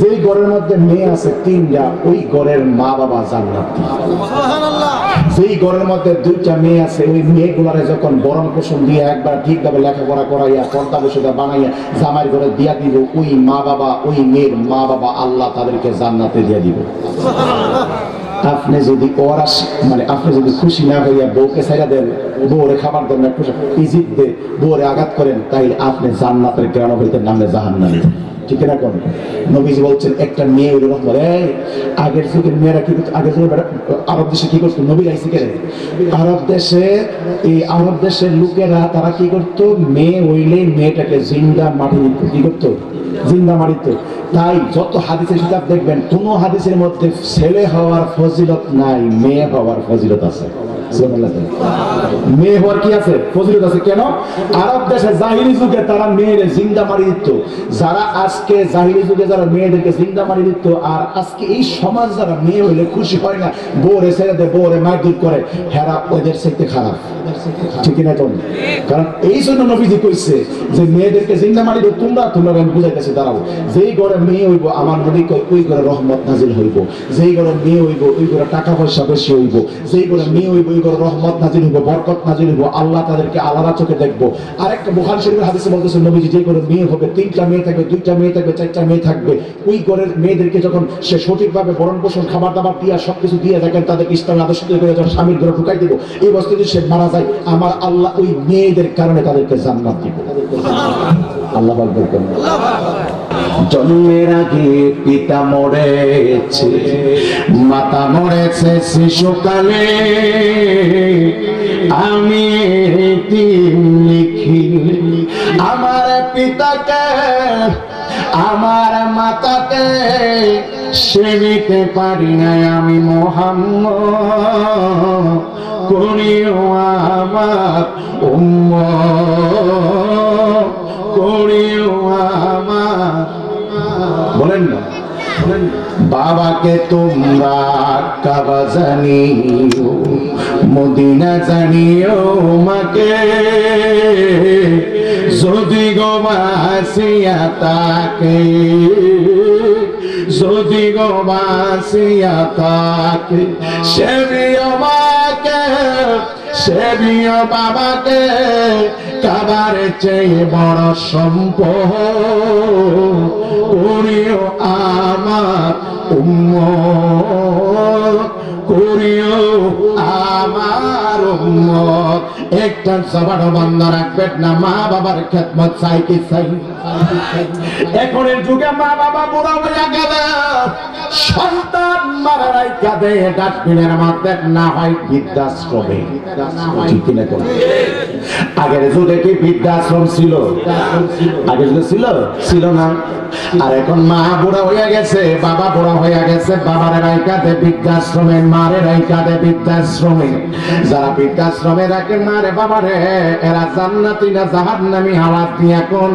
যেই ঘরের মধ্যে মেয়ে আছে তিনটা, ওই ঘরের মা বাবা জান্নাতি। যেই ঘরের মধ্যে দুইটা মেয়ে আছে, ওই মেয়েগুলারে যখন বরণ পোষণ দিয়ে একবার ঠিকভাবে লেখাপড়া করাইয়া পর্দা বসিদা বানাইয়া জামাই ঘরে দিয়া দিব, ওই মা বাবা, ওই মেয়ের মা বাবা আল্লাহ তাদেরকে জান্নাতে দিয়ে দিব। আপনি যদি ওরা মানে আপনি যদি খুশি না হইয়া বউকে ছাইড়া দেন, বউরে খাবার দেন না, ইজিত দে বউরে আঘাত করেন, তাই আপনি জান্নাতের গ্রাম হইতে নামলে জাহান্নামে। ঠিক না? কোন নবীজি বলছেন একটা মেয়ে হইল রহমত। আগের যুগের মেয়েরা কি করতো? আগের যুগের আরব দেশে কি করতো? নবী আইসি কেন আরব দেশে, এই আরব দেশের লোকেরা তারা কি করতো? মেয়ে হইলে মেয়েটাকে জিন্দা মাটি দিত। কি করতো? জিন্দা মারিত। তাই যত হাদিসের কিতাব দেখবেন, কোন হাদিসের মধ্যে ছেলে হওয়ার ফজিলত নাই, মেয়ে হওয়ার ফজিলত আছে। মেয়ে হওয়ার কি আছে? ফজিলত আছে। কেন? আরব দেশে জাহিলি যুগে তারা মেয়েদের জিন্দা মারি দিত। যারা আজকে জাহিলি যুগে যারা মেয়েদেরকে জিন্দা মারি দিত, আর আজকে এই সমাজ যারা মেয়ে হইলে খুশি হয় না, বউরে ছেড়ে দেয়, বউরে মারধর করে, হেরা ওদের চাইতে খারাপ। ঠিক না? কোন কারণ এই জন্য নবীজি কইছে যে মেয়েদেরকে জিন্দা মারি দিত। তোমরা আমি বুঝাইতেছি, দাঁড়াও। যেই ঘরে মেয়ে হইব, আমার নবী কই ওই ঘরে রহমত নাজিল হইব। যেই ঘরে মেয়ে হইব, ওই ঘরে টাকা পয়সা বেশি হইব। যেই ঘরে মেয়ে হইব, ওই ঘরে রহমত নাজিল হইব, বরকত নাজিল হইব, আল্লাহ তাদেরকে আলাদা চোখে দেখবো। আরেকটা বুখারী শরীফের হাদিসে বলতেছে নবীজি, যেই ঘরে মেয়ে হবে, তিনটা মেয়ে থাকবে, দুইটা মেয়ে থাকবে, চারটা মেয়ে থাকবে, ওই ঘরের মেয়েদেরকে যখন সে সঠিকভাবে ভরণ পোষণ, খাবার দাবার দিয়া সবকিছু দিয়ে দেখেন, তাদেরকে ইসলামের আদর্শ করে যখন স্বামীর ঘরে ঢুকাই দিব, এই বস্তু যদি সে মারা যায়, আমার আল্লাহ ওই মেয়েদের কারণে তাদেরকে জান্নাত দিব। আল্লাহ বলবেন, জন্মের আগে পিতা মরেছে, মাতা মরেছে শিশুকালে, আমি লিখি আমার পিতাকে, আমার মাতাকে সেবিতে পারি না আমি মুহাম্মদ, করিও আমার উম্মত, করিও আমার। বলেন না, বাবাকে তোমরা কাবা জানিও, মদিনা জানিও মাকে, যদি গো বাসিয়া তাকে, যদি গো বাসিয়া তাকে, সেবিও মাকে, সেবিও বাবাকে, কাবার চেয়ে বড় সম্পদ, করিও আমার উম্মত, করিও আমার উম্মত। একটা জবান বন্ধ রাখবেন না, মা বাবার খেদমত চাই কি চাই? এখনের যুগে মা বাবা বুড়া হইয়া গেলে সন্তান মারা রাইখা দেয় ডাস্টবিনের মধ্যে, না হয় বৃদ্ধাশ্রমে। ঠিক না? আগের যুগে কি বৃদ্ধাশ্রম ছিল? আগের যুগে ছিল? ছিল না। আর এখন মা বুড়া হইয়া গেছে, বাবা বুড়া হইয়া গেছে, বাবারে রাইখা দেয় বৃদ্ধাশ্রমে, মারে রাইখা দেয় বৃদ্ধাশ্রমে। যারা বৃদ্ধাশ্রমে রাখে মারে বাবারে, এরা জান্নাতি না জাহান্নামী? আওয়াজ দিয়ে কোন।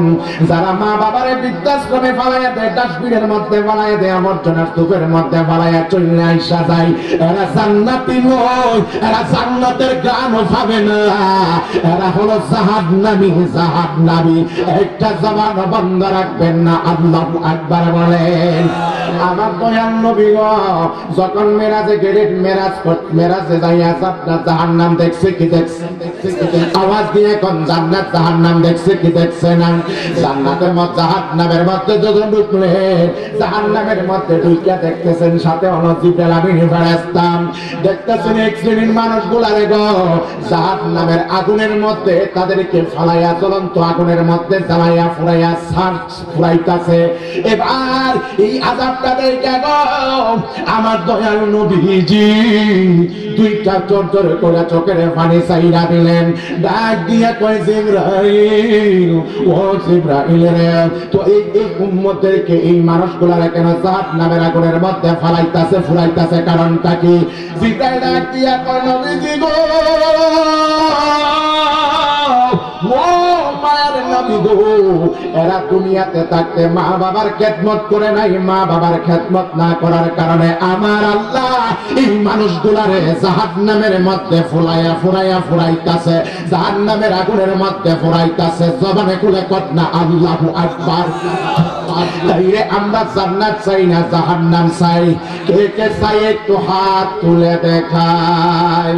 যারা মা বাবারে বৃদ্ধাশ্রমে ফালাইয়া দেয়, ডাস্টবিনের মধ্যে ফালাইয়া দেয়, আবর্জনার স্তূপের মধ্যে ফালাইয়া চলে আইসা যায়, এরা জান্নাতি নয়, এরা জান্নাতের গানও পাবে না, এরা হলো জাহান্নামী, জাহান্নামী। একটা জবান বন্ধ রাখবেন না, আল্লাহু আকবার বলেন। আমার দয়াল নবী যখন মেরাজে গেলেন, মেরাজে যাইয়া জান্নাত জাহান্নাম দেখছে কি দেখছে? আওয়াজ দিয়ে কোন জান্নাত জাহান্নাম দেখছে কি দেখছে না? জান্নাতের মধ্যে জাহান্নামের মধ্যে যখন ঢুকলেন, জাহান্নামের মধ্যে ঢুকিয়া দেখতেছেন সাথে হলো জিবরাইল আমিন ফেরেশতা, দেখতেছেন এক শ্রেণীর মানুষগুলারে গো জাহান্নামের আগুনের মধ্যে তাদেরকে ফালাইয়া জ্বলন্ত আগুনের মধ্যে জ্বালাইয়া ফুরাইয়া ফুরাইতাছে। এবার এই আযাবটা দেখে গো আমার দয়াল নবীজি দুইটা চোর করে চোখের পানি চাইরা দিলেন, ডাক দিয়া কয়, জিবরাইল, ও জিবরাইল রে, তো এই উম্মতদেরকে, এই মানুষগুলারে কেন জাহান্নামের আগুনের মধ্যে ফালাইতাছে, ফুরাইতাছে, কারণটা কি? জিবরাইল ডাক দিয়া কয়, নবীজি গো, ও মায়ের নবী গো, এরা দুনিয়াতে থাকতে মা বাবার খেদমত করে নাই, মা বাবার খেদমত না করার কারণে আমার আল্লাহ এই মানুষগুলারে জাহান্নামের মধ্যে ফুলাইয়া ফুরাইতাছে, জাহান্নামের আগুনের মধ্যে ফুরাইতাছে। জবানে খুলে কত না আল্লাহু আকবার। তাইরে আমরা জান্নাত চাই না জাহান্নাম চাই? কে কে চাই একটু হাত তুলে দেখাই।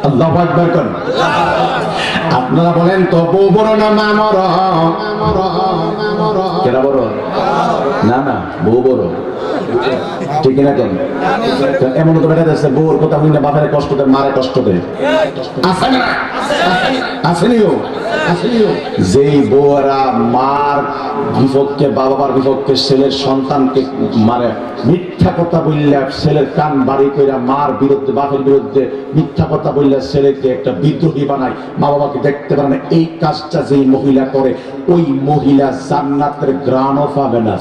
আল্লাহু আকবার করেন। আপনারা বলেন তো বউ বড় না মা বড়? কেনা বড়? না না, বউ বড়, ঠিক না? কেন এমন তো বেটা যাচ্ছে বউর কথা বলি না, বাপের কষ্ট দেয়, মারে কষ্ট দেয়, আছে না? আসেনিও যেই বউরা মার বিপক্ষে, বাবার বিপক্ষে ছেলের সন্তানকে মানে মিথ্যা কথা বললে, ছেলের কান বাড়ি কইরা মার বিরুদ্ধে, বাপের বিরুদ্ধে মিথ্যা কথা বললে ছেলেকে একটা বিদ্রোহী বানায়, মা বাবাকে দেখতে পারে না, এই কাজটা যেই মহিলা করে ওই মহিলা জান্নাতের ঘ্রাণও পাবে না।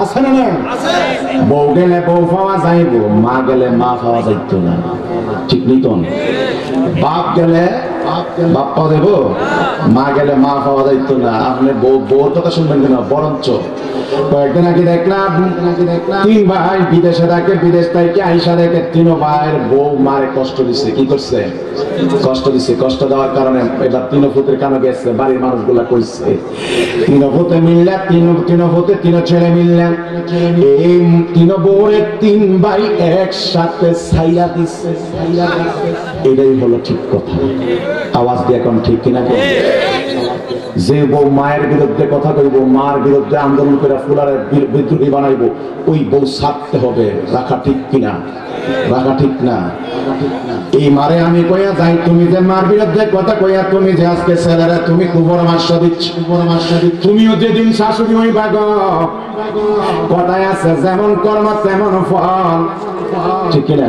আছে না? বউ গেলে বউ পাওয়া যাইব, মা গেলে মা পাওয়া যাইত না, ঠিক নেই তো? বাপ গেলে বাপ পাওয়া যাইব, মা গেলে মা পাওয়া যাইত না। আপনি বউর কথা শুনবেন না, বরঞ্চ কয়েকদিন আগে দেখলাম 3 ভাই বিদেশে থাকে, বিদেশ থেকে আইসা দেখে 3 ভাইয়ের বউ মারে কষ্ট দিচ্ছে। কি করছে? কষ্ট দিচ্ছে। কষ্ট দেওয়ার কারণে এবার 3 ফুটের কানে গেছে, বাড়ির মানুষগুলা কইছে 3 ফুটে মিললে 3 ফুটে 3 ছেলে মিললেন, এই 3 বউরের 3 ভাই একসাথে ছাইয়া দিচ্ছে। এটাই হলো ঠিক কথা। আওয়াজ দিয়ে এখন ঠিক কিনা? যে বউ মায়ের বিরুদ্ধে কথা কইব, মার বিরুদ্ধে আন্দোলন করে ফুলারে বিদ্রোহী বানাইব, ওই বউ ছাড়তে হবে। রাখা ঠিক কিনা? রাখা ঠিক না। এই মারে আমি কইয়া যাই, তুমি যে মার বিরুদ্ধে কথা কইয়া তুমি যে আজকে ছেলেরা তুমি খুব পরামর্শ দিচ্ছ, তুমিও যেদিন শাশুড়ি হইবা গো, কথায় আছে যেমন কর্ম তেমন ফল, ঠিক কিনা?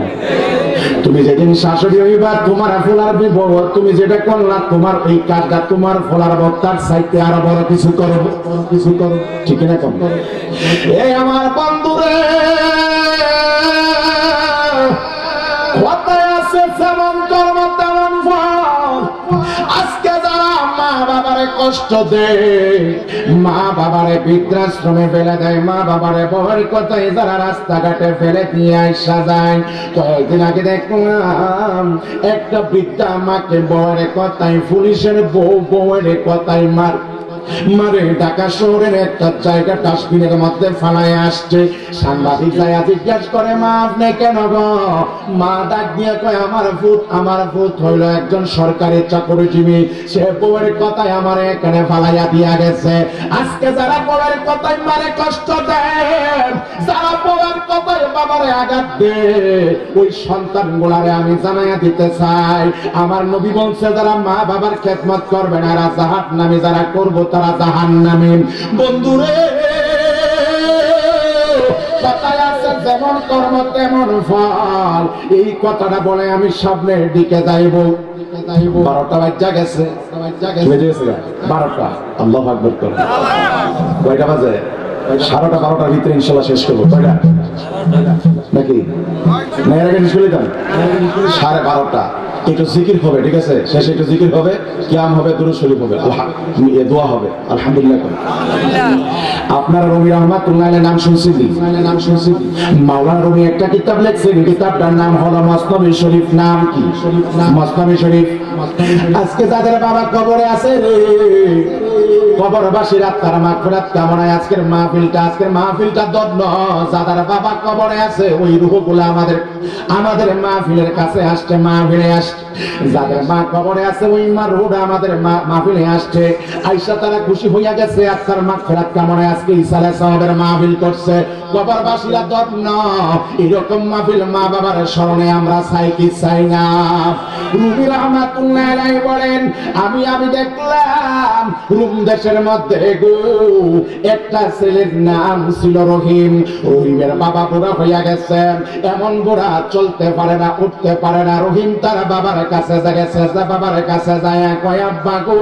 তুমি যেদিন শাশুড়ি হইবা তোমার ফুলার বিবহ, তুমি যেটা করলা তোমার এই কাজটা তোমার ফলার বক্তার সাইতে আরো বড় কিছু করো, ঠিক না? কম এই আমার বন্ধুরে কথায় আছে যেমন কর্ম তেমন ফল। আজকে যারা মা বাবারে কষ্ট দেয়, মা বাবারে বৃদ্ধাশ্রমে ফেলে দেয়, মা বাবারে বউয়ের কথায় যারা রাস্তাঘাটে ফেলে দিয়ে আসা যায়। কয়েকদিন আগে দেখলাম একটা বৃদ্ধা মাকে বউয়ের কথায়, পুলিশের বউয়ের কথায় মারে ঢাকা শহরের একটা জায়গা ডাস্টবিনের মধ্যে ফালায় আসছে। সাংবাদিক যাইয়া জিজ্ঞাসা করে, মা আপনি কেন গো? মা ডাক দিয়ে কয়, আমার ভূত হইল একজন সরকারি চাকরিজীবী, সে বউয়ের কথায় আমার এখানে ফালাইয়া দিয়া গেছে। আজকে যারা বউয়ের কথায় মারে কষ্ট দেয়, যারা বউয়ের কথায় বাবারে আঘাত দেয়, ওই সন্তান গুলারে আমি জানাইয়া দিতে চাই, আমার নবী বলছে যারা মা বাবার খেদমত করবে না এরা জাহান্নামী, যারা করবো তারা জাহান্নামী। বন্ধুরে কথায় আছে যেমন কর্ম তেমন ফল, এই কথাটা বলে আমি সামনের দিকে যাইব। 12টা বাজে গেছে, 12টা। আল্লাহু আকবার করুন। কয়টা বাজে? 12:30, 12টার ভিতরে ইনশাআল্লাহ শেষ করবো। কয়টা নাকি না এর আগে শেষ করে দিতাম? 12:30। একটু জিকির হবে, ঠিক আছে? শেষে একটু জিকির হবে, কিয়াম হবে, দুরূদ শরীফ হবে, দোয়া হবে। আলহামদুলিল্লাহ। আপনারা রুমি রহমাতুল্লাহ আলাইহির নাম শুনছেন? মাওলানা রুমি একটা কিতাব লিখছেন, কিতাবটার নাম হলো মসনবী শরীফ। নাম কি? মসনবী শরীফ। আজকে যাদের বাবা কবরে আছে রে, কবরবাসীর আত্মার মাগফিরাত কামনায় আজকের মাহফিলটা দন্ন। যাদের বাবা কবরে আছে ওই রূহগুলো আমাদের মাহফিলের কাছে আসছে, মাহফিলে আসছে। যাদের মা কবরে আছে ওই মা রূহটা আমাদের মাহফিলে আসছে, আয়েশা তারা খুশি হইয়া গেছে, আত্মার মাগফিরাত কামনায় আজকে ঈসা আলাইহিস সালামের মাহফিল করছে। কবরবাসীরা দন্ন। এরকম মাহফিল মা বাবার স্মরণে আমরা চাই কি চাই না? রুমি রহমাতুল্লাহ আলাইহি বলেন, আমি দেখলাম রুম দেশে দেশের মধ্যে গো একটা ছেলের নাম ছিল রহিম। রহিমের বাবা বুড়া হইয়া গেছে, এমন বুড়া চলতে পারে না, উঠতে পারে না। রহিম তার বাবার কাছে গেছে, বাবার কাছে যায় কয় আব্বা গো,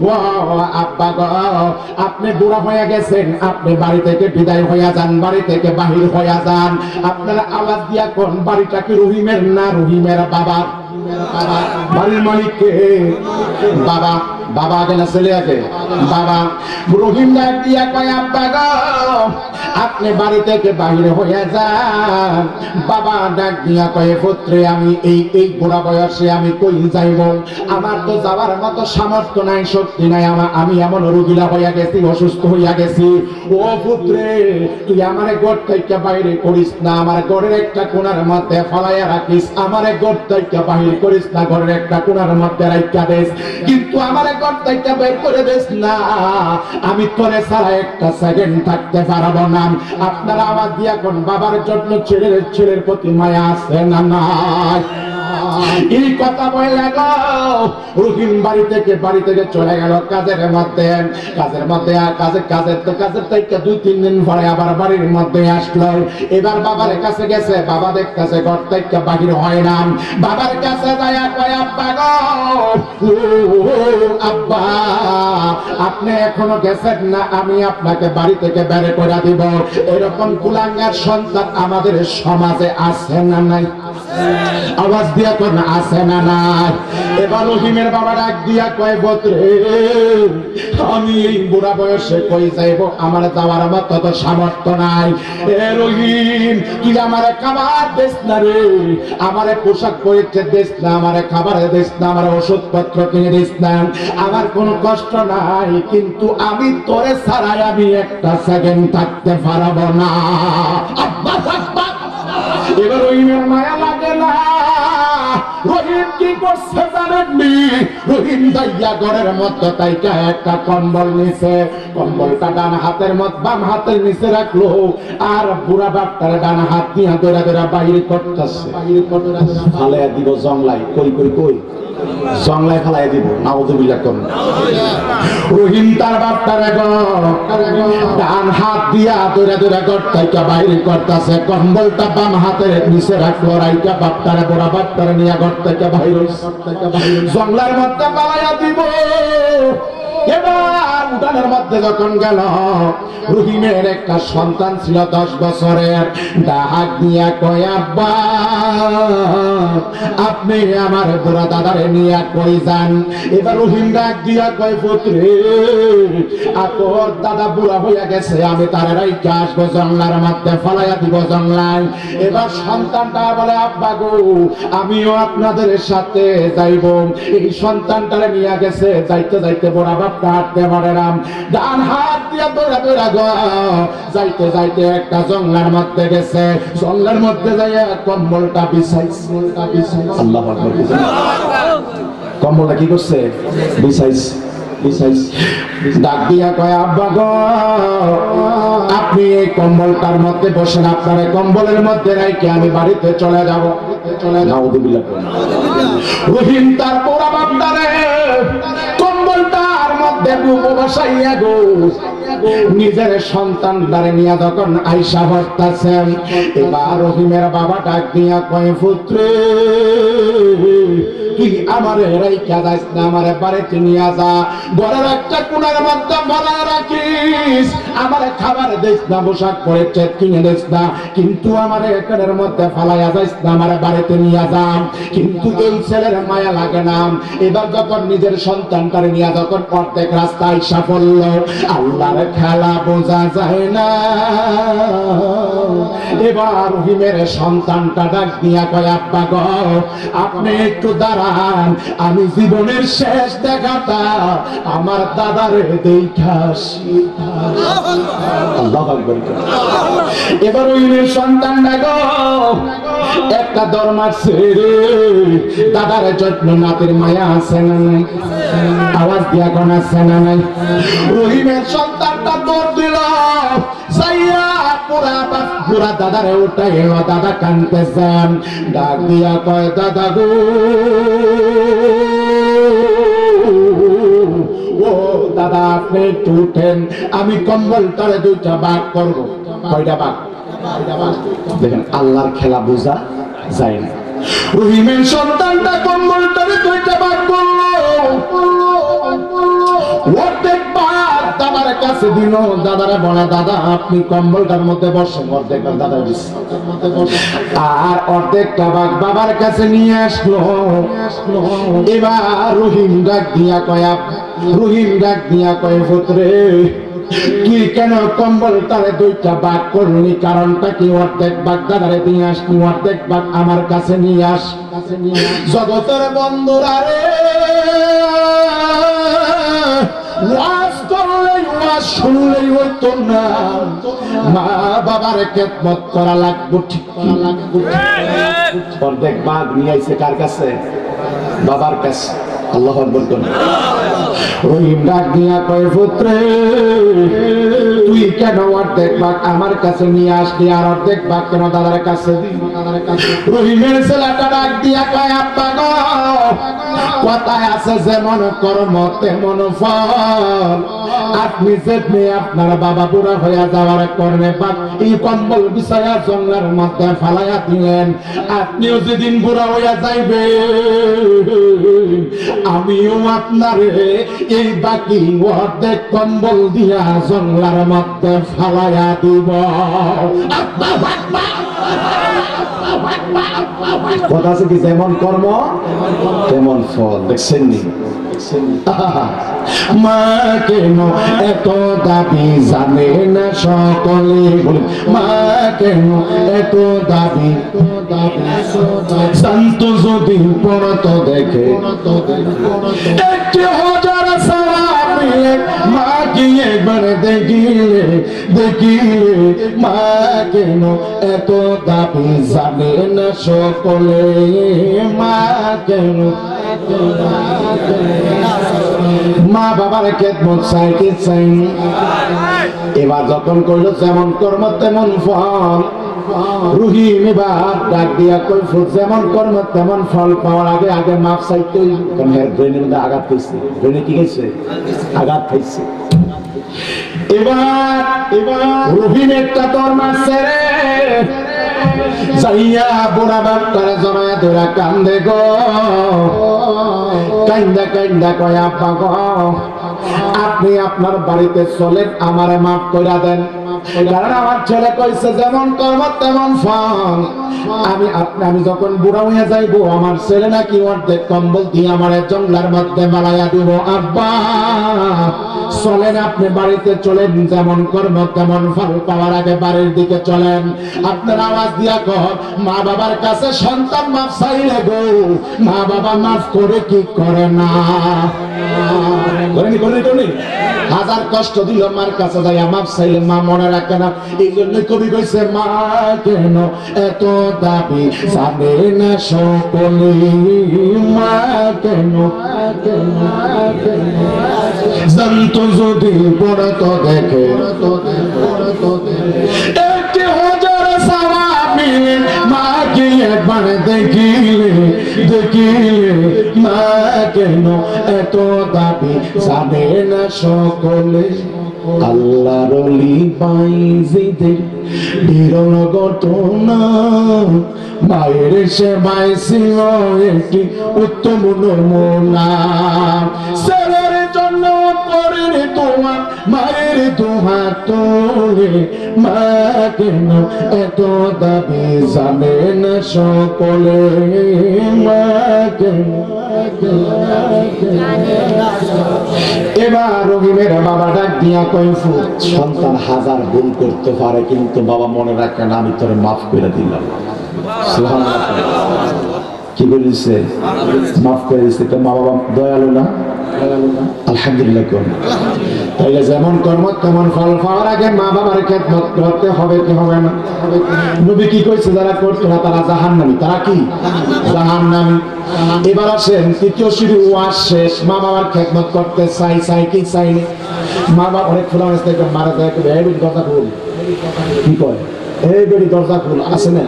ও আব্বা গো, আপনি বুড়া হয়ে গেছেন, আপনি বাড়ি থেকে বিদায় হইয়া যান, বাড়ি থেকে বাহির হইয়া যান। আপনারা আওয়াজ দিয়া কোন বাড়িটা কি রহিমের না রহিমের বাবা? বাড়ির মালিক কে? বাবা। বাবা আগে না ছেলে আগে? বাবা। রহিম ডাক দিয়া কয় আব্বা গো, আপনি বাড়ি থেকে বাহিরে হইয়া যান। বাবা ডাক দিয়া কয় পুত্রে, আমি এই বুড়া বয়সে আমি কই যাইব? আমার তো যাওয়ার মতো সামর্থ্য নাই, শক্তি নাই, আমি এমন রোগীলা হইয়া গেছি, অসুস্থ হইয়া গেছি। ও পুত্রে, তুই আমারে ঘর থেকে বাইরে করিস না, আমার ঘরের একটা কোণার মধ্যে ফলাইয়া রাখিস, আমারে ঘর থেকে বাহির করিস না, ঘরের একটা কোণার মধ্যে রাখিয়া দেস, কিন্তু আমারে ঘর থেকে বের করে দেস না। আমি তোরে ছাড়া একটা সেকেন্ড থাকতে পারবো না। আপনারা আওয়াজ দিয়া কোন বাবার জন্য ছেলের প্রতি মায়া আছে না নাই? এই কথা বলে গো রহিম বাড়ি থেকে চলে গেল কাজের মধ্যে। কাজের থেকে 2-3 দিন পরে আবার বাড়ির মধ্যে আসলো। এবার বাবার কাছে গেছে, বাবা দেখতেছে ঘর থেকে বাহির হয় না। বাবার কাছে যায় কয় আব্বা গো, আব্বা আপনি এখনো গেছেন না, আমি আপনাকে বাড়ি থেকে বের করে দিব। এরকম কুলাঙ্গার সন্তান আমাদের সমাজে আছে না নাই? আওয়াজ দিয়া কোন আছে না নাই? এবার রহিমের বাবা ডাক দিয়া কয় পুত্রে, আমি এই বুড়া বয়সে কই যাইব, আমার যাওয়ার মতো তো সামর্থ্য নাই। এ রহিম, তুই আমারে খাবার দিস না রে, আমারে পোশাক পরিচ্ছদ দিস না, আমারে খাবার দিস না, আমার ওষুধপত্র কিনে দিস না, আমার কোনো কষ্ট নাই, কিন্তু আমি তোরে ছাড়াই আমি একটা সেকেন্ড থাকতে পারবো না। এবার রহিমের মায়া লাগে না। রহিম কি করছে জানেননি? রহিম দাইয়া ঘরের মধ্যে তাইকা একটা কম্বল নিছে, কম্বলটা ডান হাতের মধ্যে বাম হাতের নিচে রাখলো, আর বুড়া বাপটার ডান হাত দিয়া ধরে ধরে বাহির করতেছে। ফালাইয়া দিব জংলাই, কই জংলায় ফালাই দিব। নাউযুবিল্লাহ করুন। রহিম তার বাপটার ডান হাত দিয়া ধরে ধরে ঘর থেকে বাইরে করতেছে, কম্বলটা বাম হাতের নিচে রাখলো, রাইকা বাপটারে বুড়া বাপটারে নিয়ে ঘর থেকে বাইরে জংলার মধ্যে ফালাইয়া দিব। এবার উঠানের মধ্যে যখন গেল, রহিমের একটা সন্তান ছিল 10 বছরের। ডাক দিয়া কয় আব্বা, আপনি আমার বুড়া দাদারে নিয়ে কই যান? এবার রহিম ডাক দিয়া কয় পুত্রে, তোর দাদা বুড়া হইয়া গেছে, আমি তারে রাইখা আসবো জংলার মধ্যে, ফলাইয়া দিব জংলায়। এবার সন্তানটা বলে আব্বা গো, আমিও আপনাদের সাথে যাইব। এই সন্তানটারে নিয়ে গেছে, যাইতে যাইতে বুড়া বাপটা হাঁটতে পারে না, ডান হাত দিয়া দৌড়া দৌড়া যাইতে যাইতে একটা জংলার মধ্যে গেছে, জংলার মধ্যে যাইয়া কম্বলটা বিছাইছে। আল্লাহু আকবার। কম্বলটা কি করছে? বিছাইছে। ডাক দিয়া কয় আব্বা গো, আপনি এই কম্বলটার মধ্যে বসেন, আপনার কম্বলের মধ্যে রাইখে আমি বাড়িতে চলে যাব। নাউযুবিল্লাহ। রহিম তার পোড়া বাপটারে কম্বলটার মধ্যে বসাইয়া গো নিজের সন্তান দাঁড়ে নিয়ে যখন আইসা বসতেছেন, এবার রহিমের বাবা ডাক দিয়া কয় পুত্রে, তুই আমারে রাইখা যাস না, আমারে বাড়িতে নিয়ে যা, ঘরের একটা কোণার মধ্যে ফলাইয়া রাখিস, আমারে খাবার দিস না, পোশাক পরিচ্ছদ কিনে দিস না, কিন্তু আমারে এখানের মধ্যে ফলাইয়া যাস না, আমারে বাড়িতে নিয়ে যা। কিন্তু এই ছেলের মায়া লাগে না। এবার যখন নিজের সন্তানটারে নিয়ে যখন প্রত্যেক রাস্তায় আইসা পড়ল, আল্লাহর খেলা বোঝা যায় না। এবার রহিমের সন্তানটা ডাক দিয়া কয় আব্বা গো, আপনি একটু দাঁড়ান, আমি জীবনের শেষ দেখাটা আমার দাদারে দেখা আসি। আল্লাহু আকবার। এবার রহিমের সন্তানটা গো একটা দর মারছে রে, দাদার যত্ন নাতির মায়া আছে না নাই? আওয়াজ দিয়া কোন আছে না নাই? রহিমের সন্তানটা দৌড় দিল, সাইয়া পুরা দাদারে উঠাই এলো, দাদা কাঁদতেছেন। ডাক দিয়া কয় দাদা গো, ও দাদা আপনি একটু উঠেন, আমি কম্বলটারে দুইটা ভাগ করব। কয়টা ভাগ? দেখেন আল্লাহর খেলা বোঝা যায় না। রহিমের সন্তানটা কম্বলটারে দুইটা ভাগ করলো, অর্ধেক ভাগ দাদার কাছে দিল। দাদারে বলে দাদা আপনি কম্বলটার মধ্যে বসেন, অর্ধেক ভাগ দাদা দিচ্ছে, আর অর্ধেকটা ভাগ বাবার কাছে নিয়ে আসলো। এবার রহিম ডাক দিয়া কয় পুত্রে তুই কেন কম্বলটারে দুইটা ভাগ করলি? কারণটা কি? অর্ধেক ভাগ দাদারে দিয়ে আসলি, অর্ধেক ভাগ আমার কাছে নিয়ে আস। জগতের বন্ধুরা রে, ওয়াজ করলেই ওয়াজ শুনলেই হইতো না, মা বাবার খেদমত করা লাগবে, ঠিক করা লাগবে। অর্ধেক ভাগ নিয়ে আইছে কার কাছে? বাবার কাছে। আল্লাহু আকবার বলুন। রহিম ডাক দিয়া কয় পুত্রে তুই কেন অর্ধেক ভাগ আমার কাছে নিয়ে আসলি, আর অর্ধেক ভাগ কেন দাদার কাছে দিলি? রহিমের ছেলেটা ডাক দিয়া কয় আব্বা গো, কথায় আছে যেমন কর্ম তেমন ফল। আপনি যেমনি আপনার বাবা বুড়া হইয়া যাওয়ার কর্মে বাদ এই কম্বল বিছায়া জঙ্গলের মধ্যে ফালাইয়া দিলেন, আপনিও যেদিন বুড়া হইয়া যাইবে আমিও আপনারে এই বাকি অর্ধেক কম্বল দিয়া জঙ্গলের মধ্যে ফালাইয়া দিব। কথা আছে কি? যেমন কর্ম তেমন ফল। দেখছেন নি? মা কেন এত দাবি জানে না সকলে, বলি মা কেন এত দাবি শান্ত যদি পড়ত দেখে একটি হাজার সালাম মা কি একবার দেখিলে মা কেন এত দাবি জানে না সকলে, মা কেন মা বাবার খেদমত চাই কি চাই। এবার যখন কইল যেমন কর্ম তেমন ফল, রহিম এবার ডাক দিয়া কই যেমন কর্ম তেমন ফল পাওয়ার আগে আগে মাপ চাইতে, কারণ এর ব্রেনের মধ্যে আঘাত খাইছে। ব্রেনে কি খাইছে? আঘাত খাইছে। এবার রহিম একটা তোর মারছে রে, যাইয়া বুড়া বাপটারে জমায়া ধরা কান্দে গো, কান্দা কান্দা কয় আব্বা গো আপনি আপনার বাড়িতে চলেন, আমারে মাফ কইরা দেন, কারণ আমার ছেলে কইছে যেমন কর্ম তেমন ফল। আমি যখন বুড়া হইয়া যাইবো আমার ছেলে নাকি অর্ধেক কম্বল দিয়ে আমার জঙ্গলার মধ্যে মালাইয়া দিব। আব্বা চলেন আপনি বাড়িতে চলেন, যেমন কর্ম তেমন ফল পাওয়ার আগে বাড়ির দিকে চলেন। আপনার আওয়াজ দিয়া কর মা বাবার কাছে সন্তান মাফ চাইলে গো, মা বাবা মাফ করে কি করে না? করেনি হাজার কষ্ট দিল মার কাছে যাইয়া মাফ চাইলে মা মনে রাখে না। এই জন্য কবি কইছে মা কেন এত দাবি জানে না সকলে, মা কেন জানতো যদি পড়ত দেখে একটি হাজার সালামি মা কি একবার দেখিলে মা কেন এত দাবি জানে না সকলে। আল্লাহর ওলি বাইজিদের বিরল ঘটনা, মায়ের সেবায় ছিল একটি উত্তম নমুনা। ছেলের জন্য করেন তোমার মায়ের দুহাত তোলে, মা কেন এত দাবি জানে না সকলে, মা কেন। এবার রহিমের বাবা ডাক দিয়া কইফু সন্তান হাজার ভুল করতে পারে কিন্তু বাবা মনে রাখে না আমি তোরে মাফ করে দিলাম। সুবহানাল্লাহ। কি বলিছে? মাফ করে দিছে। তো মা বাবা দয়ালু না? আলহামদুলিল্লাহ। তাইলে যেমন কর্ম তেমন ফল পাওয়ার আগে মা বাবার খেদমত করতে হবে কি হবে না? নবী কি কইছে যারা করতো না তারা জাহান্নামী। তারা কি? জাহান্নামী। এবার আসেন তৃতীয় সিঁড়ি ওয়াজ শেষ। মা বাবার খেদমত করতে চাই কি চাই? মা বাবা অনেক খোলা থেকে মারা যায়, কথা বলি কি কয় এই বেড়ি দরজা খুল, আছে না?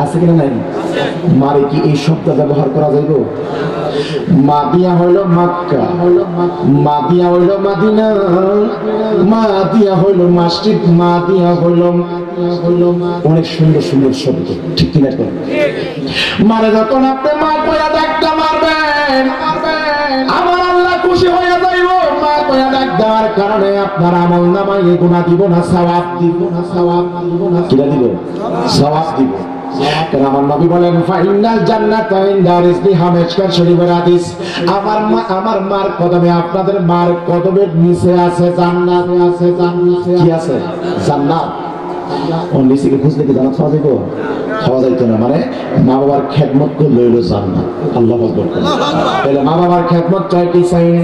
আছে কিনা নাই? মারে কি এই শব্দ ব্যবহার করা যাইব? মাদিয়া হইল মক্কা, মাদিয়া হইল মাদিনা, মাদিয়া হইল মসজিদ, মাদিয়া হইল অনেক সুন্দর সুন্দর শব্দ, ঠিক কিনা? মারে যখন আপনি মা কয়া ডাকটা মারবেন, আমার আল্লাহ খুশি হয়ে যাইব। মা কয়া ডাক দেওয়ার কারণে আপনার আমল নামায় গুনাহ দিব না, সওয়াব দিব না, সওয়াব দিব না, কিরা দিব? সওয়াব দিব। কারণ আমার নবী বলেন ফাইনাল জান্নাত ইনদা রিজকিহা, মিশকাত শরীফের হাদিস। আমার মার কদমে, আপনাদের মার কদমের নিচে আছে জান্নাত, আছে জান্নাত, কি আছে? জান্নাত। ওর নিচে কি খুঁজলে কি জান্নাত পাওয়া যাবে? পাওয়া যাইতো না। মানে মা বাবার খেদমত করলে হইল জান্নাত। আল্লাহু আকবার। তাহলে মা বাবার খেদমত চাই কি চাই না?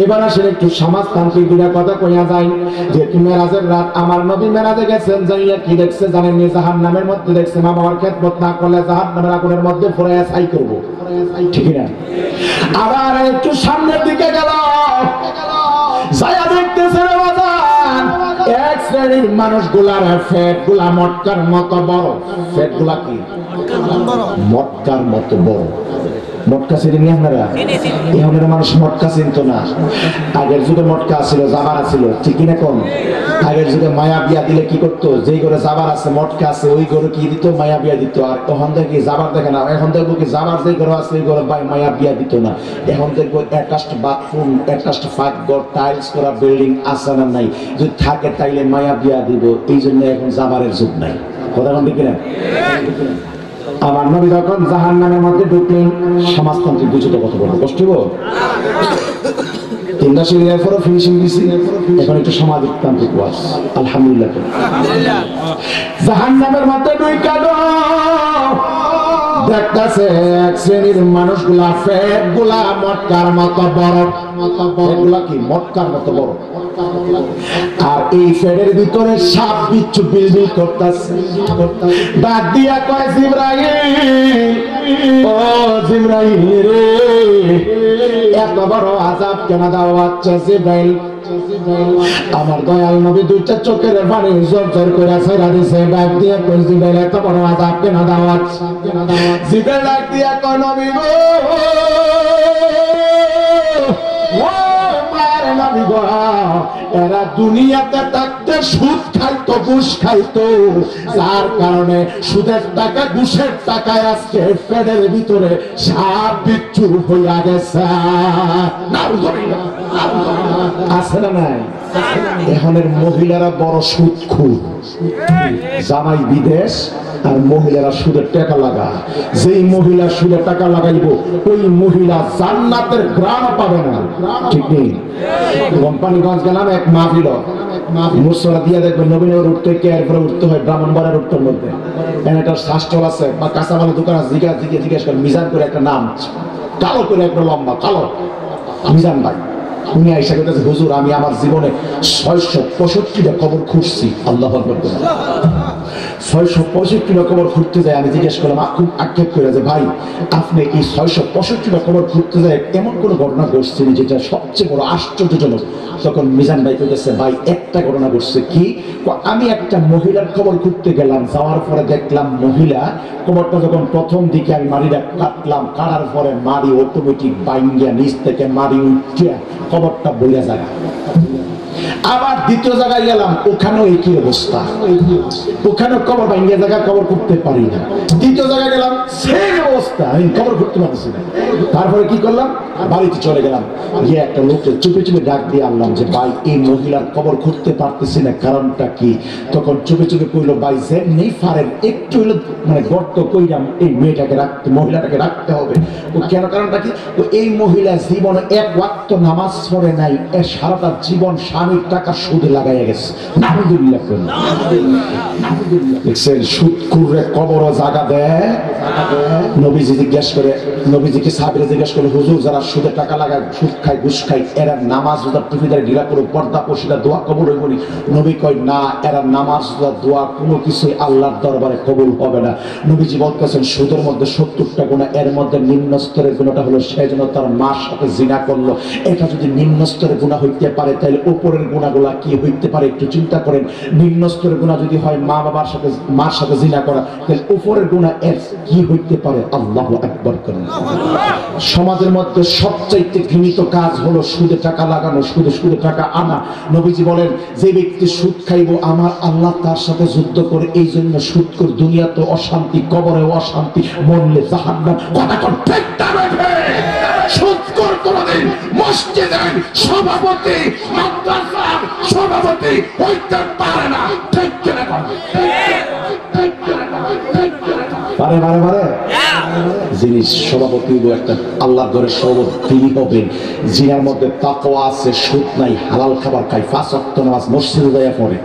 এবার আসলে একটু সমাজতান্ত্রিক দুটা কথা কইয়া যায় যে মেরাজের রাত আমার নবী মেরাজে গেছেন, যাইয়া কি দেখছে জানেন? জাহান্নামের মধ্যে দেখছে মা বাবার খেদমত না করলে জাহান্নামের আগুনের মধ্যে ফুরাইয়া ছাই করব, ঠিক না? আবার একটু সামনের দিকে গেল, যাইয়া দেখতেছে বাজান এক শ্রেণীর মানুষগুলার ফেট গুলা মটকার মতো বড়। ফেট গুলা কি? মটকার মতো বড়। মটকা চিনি আপনারা? এখন মানুষ মটকা চিনত না। আগের যুগে মটকা ছিল, জাবার ছিল, ঠিক কিনা? কম আগের যুগে মায়া বিয়া দিলে কি করতো? যেই ঘরে জাবার আছে, মটকা আছে, ওই ঘরে কি দিত? মায়া বিয়া দিত। আর তখন থেকে জাবার দেখে না, এখন দেখবো কি জাবার যে ঘরে আছে ওই ঘরে মায়া বিয়া দিত না। এখন দেখবো অ্যাটাচড বাথরুম, অ্যাটাচড ফাঁকঘর, টাইলস করা বিল্ডিং আছে না নাই? যদি থাকে তাইলে মায়া বিয়া দিব। এই জন্য এখন জাবারের যুগ নাই। কথা কোন ঠিক না? আমার নবী যখন জাহান্নামের মধ্যে ঢুকলেন, সমাজতান্ত্রিক দূষিত কথা বলবো, কষ্ট হবো? তিনটা সিরিয়ার পরও ফিনিশিং দিছি, এখন একটু সমাজতান্ত্রিক ওয়াজ। আলহামদুলিল্লাহ। জাহান্নামের মধ্যে ঢুইকা দেখতেছে এক শ্রেণীর মানুষগুলা ফেট গুলা মটকার মতো বড়। এগুলা কি? মটকার মতো বড়। আর এই ফেডের ভিতরে সাপ বিচ্ছু বিলবিল করতেছে। ডাক দিয়া কয় জিবরাইল, ও জিবরাইল রে, এত বড় আযাব কেন দেওয়া হচ্ছে? জিবরাইল, আমার দয়াল নবী দুইটা চোখের পানি জোর করে ছেড়া দিছে। ডাক দিয়া কয় জিবরাইল, এত বড় আযাব কেন দেওয়া হচ্ছে? জিবরাইল ডাক দিয়া কয় নবী গো, এরা দুনিয়াতে থাকতে সুদ খাইতো, ঘুষ খাইতো, যার কারণে সুদের টাকা ঘুষের টাকায় আজকে পেটের ভিতরে সাপ বিচ্ছু হইয়া গেছে। আছে না নাই? এখনের মহিলারা বড় সুদখোর। জামাই বিদেশ আর মহিলারা সুদের টাকা লাগা। যেই মহিলা সুদের টাকা লাগাইব ওই মহিলা জান্নাতের গ্রাম পাবে না, ঠিক নেই? কোম্পানিগঞ্জ গেলাম, এক মাহফিল, মুসরা দিয়ে দেখবেন নবীনগর উঠতে কে এরপরে উঠতে হয় ব্রাহ্মণবাড়িয়ার উত্তর মধ্যে। একটা শাস্ত্র আছে বা কাঁচামালের দোকান আছে, জিজ্ঞেস করে মিজান করে একটা নাম, কালো করে একটা লম্বা কালো মিজান ভাই। উনি আইসা করতেছে, হুজুর আমি আমার জীবনে 665টা কবর খুঁজছি। আল্লাহু আকবার। 665টা কবর খুঁজতে যায়। আমি জিজ্ঞেস করলাম, খুব আক্ষেপ করে যে ভাই আপনি এই 665টা কবর খুঁজতে যায় এমন কোন ঘটনা ঘটছে যেটা সবচেয়ে বড় আশ্চর্যজনক? তখন মিজান ভাই বলতেছে, ভাই একটা ঘটনা ঘটছে। কি? আমি একটা মহিলার কবর খুঁজতে গেলাম, যাওয়ার পরে দেখলাম মহিলা কবরটা যখন প্রথম দিকে আমি মাড়িটা কাটলাম, কাটার পরে মাড়ি অটোমেটিক বাইঙ্গিয়া নিচ থেকে মাড়ি উঠিয়া কবরটা বইয়া যায়। আবার দ্বিতীয় জায়গায় গেলাম, ওখানেও একই অবস্থা, ওখানেও কবর ভাঙ্গিয়া জায়গা কবর করতে পারি না। তৃতীয় জায়গায় গেলাম, সেই অবস্থা, আমি কবর করতে পারছি না। তারপরে কি করলাম, বাড়িতে চলে গেলাম, গিয়ে একটা লোককে চুপে চুপে ডাক দিয়ে আনলাম যে ভাই এই মহিলার কবর করতে পারতেছি না, কারণটা কি? তখন চুপে চুপে কইলো, ভাই যে নেই পারেন একটু হইলো মানে গর্ত কইরাম এই মেয়েটাকে রাখতে, মহিলাটাকে রাখতে হবে। ও কেন? কারণটা কি? ও এই মহিলা জীবনে এক ওয়াক্ত নামাজ পড়ে নাই, এর সারাটা জীবন স্বামীর টাকা সুদে লাগাইয়া গেছে। নাউযুবিল্লাহ। দেখছেন সুদখোরে কবরও জায়গা দেয়। নবীজি জিজ্ঞেস করে, নবীজিকে সাহাবীরা জিজ্ঞেস করে, হুজুর যারা সুদের টাকা লাগায়, সুদ খায়, ঘুষ খায়, এরা নামাজ রোজা টুপিদার ঢিলা করে পর্দা পশিদা দোয়া কবুল হইব নি? নবী কয় না, এরা নামাজ রোজা দোয়া কোনো কিছুই আল্লাহর দরবারে কবুল হবে না। নবীজি বলতেছেন সুদের মধ্যে 70টা গুনাহ, এর মধ্যে নিম্ন স্তরের গুনাহটা হলো সে যেন তার মার সাথে জিনা করলো। এটা যদি নিম্ন স্তরের গুনাহ হইতে পারে তাহলে উপরের গুনাহগুলা কি হইতে পারে একটু চিন্তা করেন। নিম্ন স্তরের গুনাহ যদি হয় মার সাথে জিনা করা, তাহলে উপরের গুনাহ এর কি হইতে পারে? আল্লাহু আকবার করেন। সমাজের মধ্যে সবচাইতে ঘৃণিত কাজ হলো সুদে টাকা লাগানো, সুদে টাকা আনা। নবীজি বলেন, যে ব্যক্তি সুদ খাইব আমার আল্লাহ তার সাথে যুদ্ধ করে। এই জন্য সুদ করে দুনিয়াতে অশান্তি, কবরে অশান্তি, মরলে জাহান্নাম। কথা কোন ঠিক না বেঠে? সুদ করে কোনদিন মসজিদের সভাপতি, মাদ্রাসার সভাপতি হইতে পারে না। ঠিক কিনা কথা? পারে যিনি সভাপতি একটা আল্লাহর ঘরের সভাপতি হবেন, জিনার মধ্যে তাকওয়া আছে, সুদ নাই, হালাল খাবার খায়, 5 ওয়াক্ত নামাজ মসজিদে যায় পড়ে,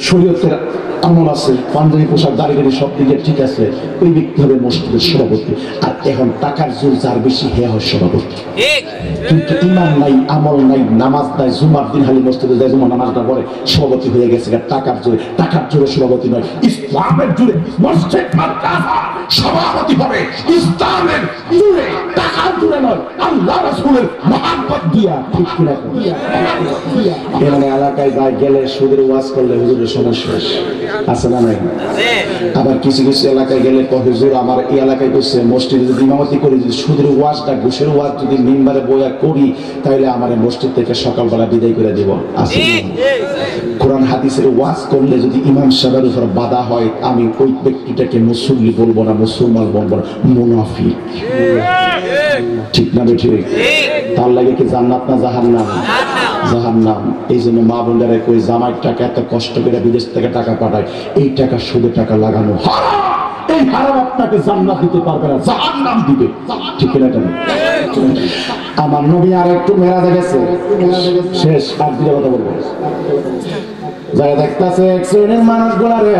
শরীয়তের আমল আছে, পাঞ্জাবি পোশাক দাড়ি সব দিকে ঠিক আছে, ওই ব্যক্তি হবে মসজিদের সভাপতি। আর এখন টাকার জোর যার বেশি হে হয় সভাপতি, কিন্তু ইমান নাই, আমল নাই, নামাজ নাই, জুমার দিন খালি মসজিদে যায়, জুমার নামাজটা পড়ে, সভাপতি হয়ে গেছে। টাকার জোরে সভাপতি নয়, ইসলামের জোরে মসজিদ মাদ্রাসা সভাপতি হবে, ইসলামের জোরে, টাকার জোরে নয়, আল্লাহ রাসূলের মহব্বত দিয়া। ঠিক কিনা? এখানে এলাকায় যায় গেলে সুদের ওয়াজ করলে হুজুরের সমস্যা আছে না নাই? আবার কিছু এলাকায় গেলে হুজুর আমার এই এলাকায় করছে, মসজিদে যদি ইমামতি করি, যদি সুদের ওয়াজটা, ঘুষের ওয়াজ যদি মিম্বারে বয়া করি, তাহলে আমার মসজিদ থেকে সকালবেলা বিদায় করে দিব। আছে কোরআন হাদিসের ওয়াজ করলে যদি ইমাম সাহেবের উপর বাধা হয়, আমি ওই ব্যক্তিটাকে মুসল্লি বলবো না, মুসলমান বলবো না, মুনাফিক। ঠিক না বেঠিক? তার লাগে কি জান্নাত না জাহান্নাম? জাহান্নাম। এই জন্য মা বোনেরা কই, জামাইয়ের টাকা এত কষ্ট করে বিদেশ থেকে টাকা পাঠায়, এই টাকা সুদে টাকা লাগানো হারাম। এই হারাম আপনাকে জান্নাত দিতে পারবে না, জাহান্নাম দিবে। ঠিক না? আমার নবী আর একটু মেরাজে গেছে, শেষ আর দিকে কথা বলবো। যারা দেখতেছে এক শ্রেণীর মানুষগুলারে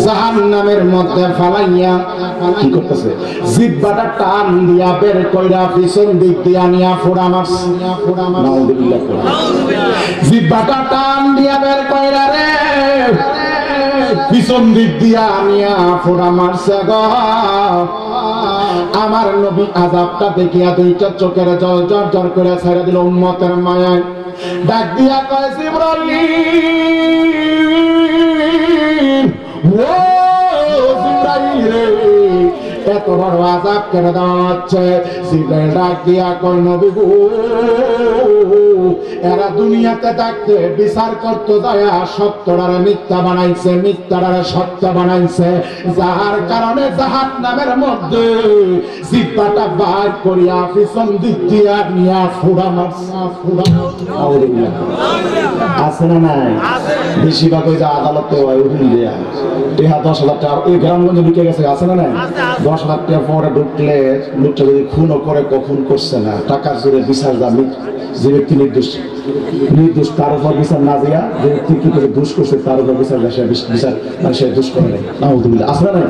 জাহান্নামের মধ্যে ফালাইয়া কি করতেছে, জিহ্বাটা টান দিয়া বের কইরা পিছন দিক দিয়া নিয়া ফোড়া মারছে। নাউযুবিল্লাহ। জিহ্বাটা টান দিয়া বের কইরা রে পিছন দিক দিয়া নিয়া ফোড়া মারছে গো। আমার নবী আযাবটা দেখিয়া দুইটা চোখের জল জর করে ছেড়ে দিল উম্মতের মায়ায়। ডাক দিয়া কয়, জিবরাইল, ও জিবরাইল রে, এত বড় আযাব কেন দেওয়া হচ্ছে? জিবরাইল ডাক দিয়া কয়, নবী গো, এরা দুনিয়াতে থাকতে বিচার করতে যায় সত্যটারে মিথ্যা বানাইছে, মিথ্যাটারে সত্য বানাইছে, যার কারণে জাহান্নামের মধ্যে জিহ্বাটা বাইর করিয়া পিছন দিক দিয়া নিয়া ফুড়া মারছে। আছে না নাই? বেশিরভাগ ওই যে আদালতে উঠিল দেয়া 10,000 টাকা এই গ্রামগঞ্জে ঢুকে গেছে, আছে না নাই? 10,000 টাকা পরে ঢুকলে লোকটা যদি খুনও করে, কখন করছে না, টাকার জোরে বিচার দামি, যে ব্যক্তি নির্দোষ তার উপর বিচার না দিয়া, যে ব্যক্তি কি করে দোষ করছে তার উপর বিচার মানে সে দোষ করে নাই। নাউযুবিল্লাহ। আসলে না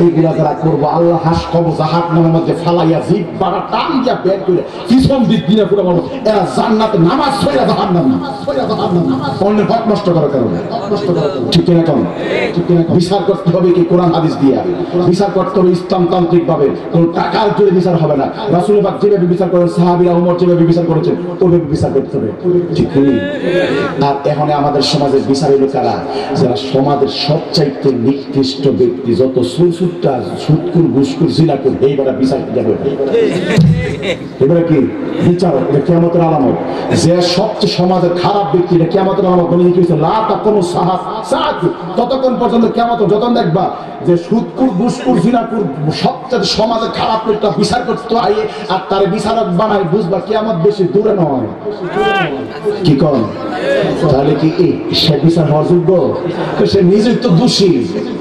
এইগুলা যারা করবো, আল্লাহ হাস কবর জাহান্নামের মধ্যে ফালাইয়া জিহ্বাটা টান দিয়া বের করে পিছন দিক দিয়ে পুরো মানুষ, এরা জান্নাতে নামাজ পড়া জাহান্নাম, অন্যের হক নষ্ট করার কারণে। ঠিক কিনা? কেন? ঠিক কিনা? বিচার করতে হবে কি কোরআন হাদিস দিয়া, বিচার করতে হবে ইসলামতান্ত্রিক ভাবে, কোন টাকার জোরে বিচার হবে না। রাসূল পাক যেভাবে বিচার করেন, সাহাবীরা ওমর যেভাবে বিচার করেছেন, ওইভাবে বিচার করতে হবে। ঠিক কি? আর এখন আমাদের সমাজের বিচার হলো কারা? যারা সমাজের সবচাইতে নিকৃষ্ট ব্যক্তি, যত সুরসুরটা, সুদকুর, ঘুষকুর, জিনাকুর, এইবারে বিচার যাবে। এবারে কি বিচার? এটা কিয়ামতের আলামত। যে সবচেয়ে সমাজের খারাপ ব্যক্তি, এটা কিয়ামতের আলামত। বলে কি হইছে, লা তাকুমু সাআতু, ততক্ষণ পর্যন্ত কিয়ামত, যত দেখবা যে সুদকুর, ঘুষকুর, জিনাকুর, সবচেয়ে সমাজের খারাপ ব্যক্তিটা বিচার করতে আইয়ে আর তার বিচারক বানায়, বুঝবা কিয়ামত বেশি দূরে নয়। কি করেন? তাহলে কি সে বিচার হওয়ার যোগ্য? সে নিজেই তো দোষী।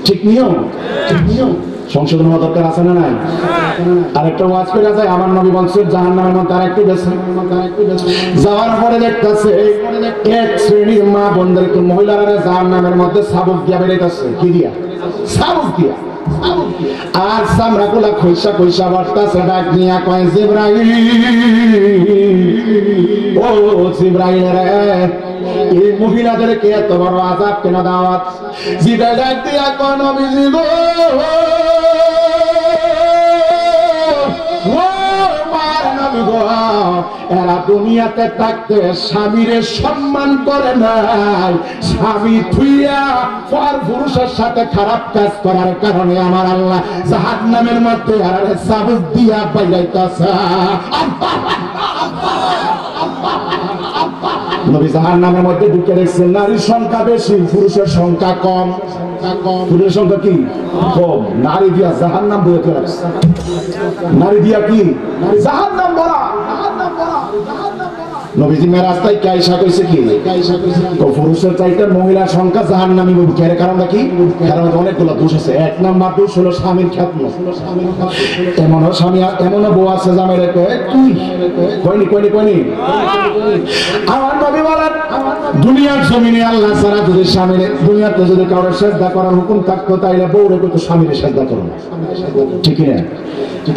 ঠিক নিয়ম? ঠিক নিয়ম সংশোধন হওয়া দরকার, আছে না নাই? আরেকটা ওয়াজ করে যায়, আমার নবী বলছেন জাহান্নামের মধ্যে আরেকটু গেছে, যাওয়ার পরে দেখতেছে এক শ্রেণীর মা বোনদেরকে, মহিলারা জাহান্নামের মধ্যে শাবক দিয়া বেরাইতেছে। কি দিয়া? শাবক দিয়া। আর চামড়া গুলা খইসা খইসা বাড়তাছে। ডাক নিয়া কয়, জিবরাইল, ও জিবরাইল রে, এই মহিলাদেরকে এত বড় আযাব কেন দাওয়াত? জিবরাইল ডাক দিয়া কয়, নবীজি গো, ও মার নবী নবী গো, এরা দুনিয়াতে থাকতে স্বামীরে সম্মান করে নাই, স্বামী থুইয়া পর পুরুষের সাথে খারাপ কাজ করার কারণে আমার আল্লাহ জাহান্নামের মধ্যে আরে চাবুক দিয়া বাইরাইতাছে। নবী জাহান্নামের মধ্যে ঢুকে দেখছেন নারীর সংখ্যা বেশি, পুরুষের সংখ্যা কম। পুরুষের সংখ্যা কি কম, নারী দিয়া জাহান্নাম বয়ে চলে আসছে। নারী দিয়া কি জাহান্নাম ভরা। নবীজি রাস্তায় কাইসা কইছে কি পুরুষের চাইতে মহিলার সংখ্যা জাহান্নামী বলবো। এর কারণটা কি? কারণ অনেকগুলো দোষ আছে। এক নাম্বার দোষ হলো স্বামীর খ্যাতমত। এমনও স্বামী, এমনও বউ আছে জামাইরে কয় তুই কইনি কইনি কইনি। আমার নবী বলেন দুনিয়ার জমিনে আল্লাহ ছাড়া যদি স্বামীর, দুনিয়াতে যদি কারোর শ্রদ্ধা করার হুকুম থাকতো তাইলে বউরে কইতো স্বামীর শ্রদ্ধা করো। ঠিক না?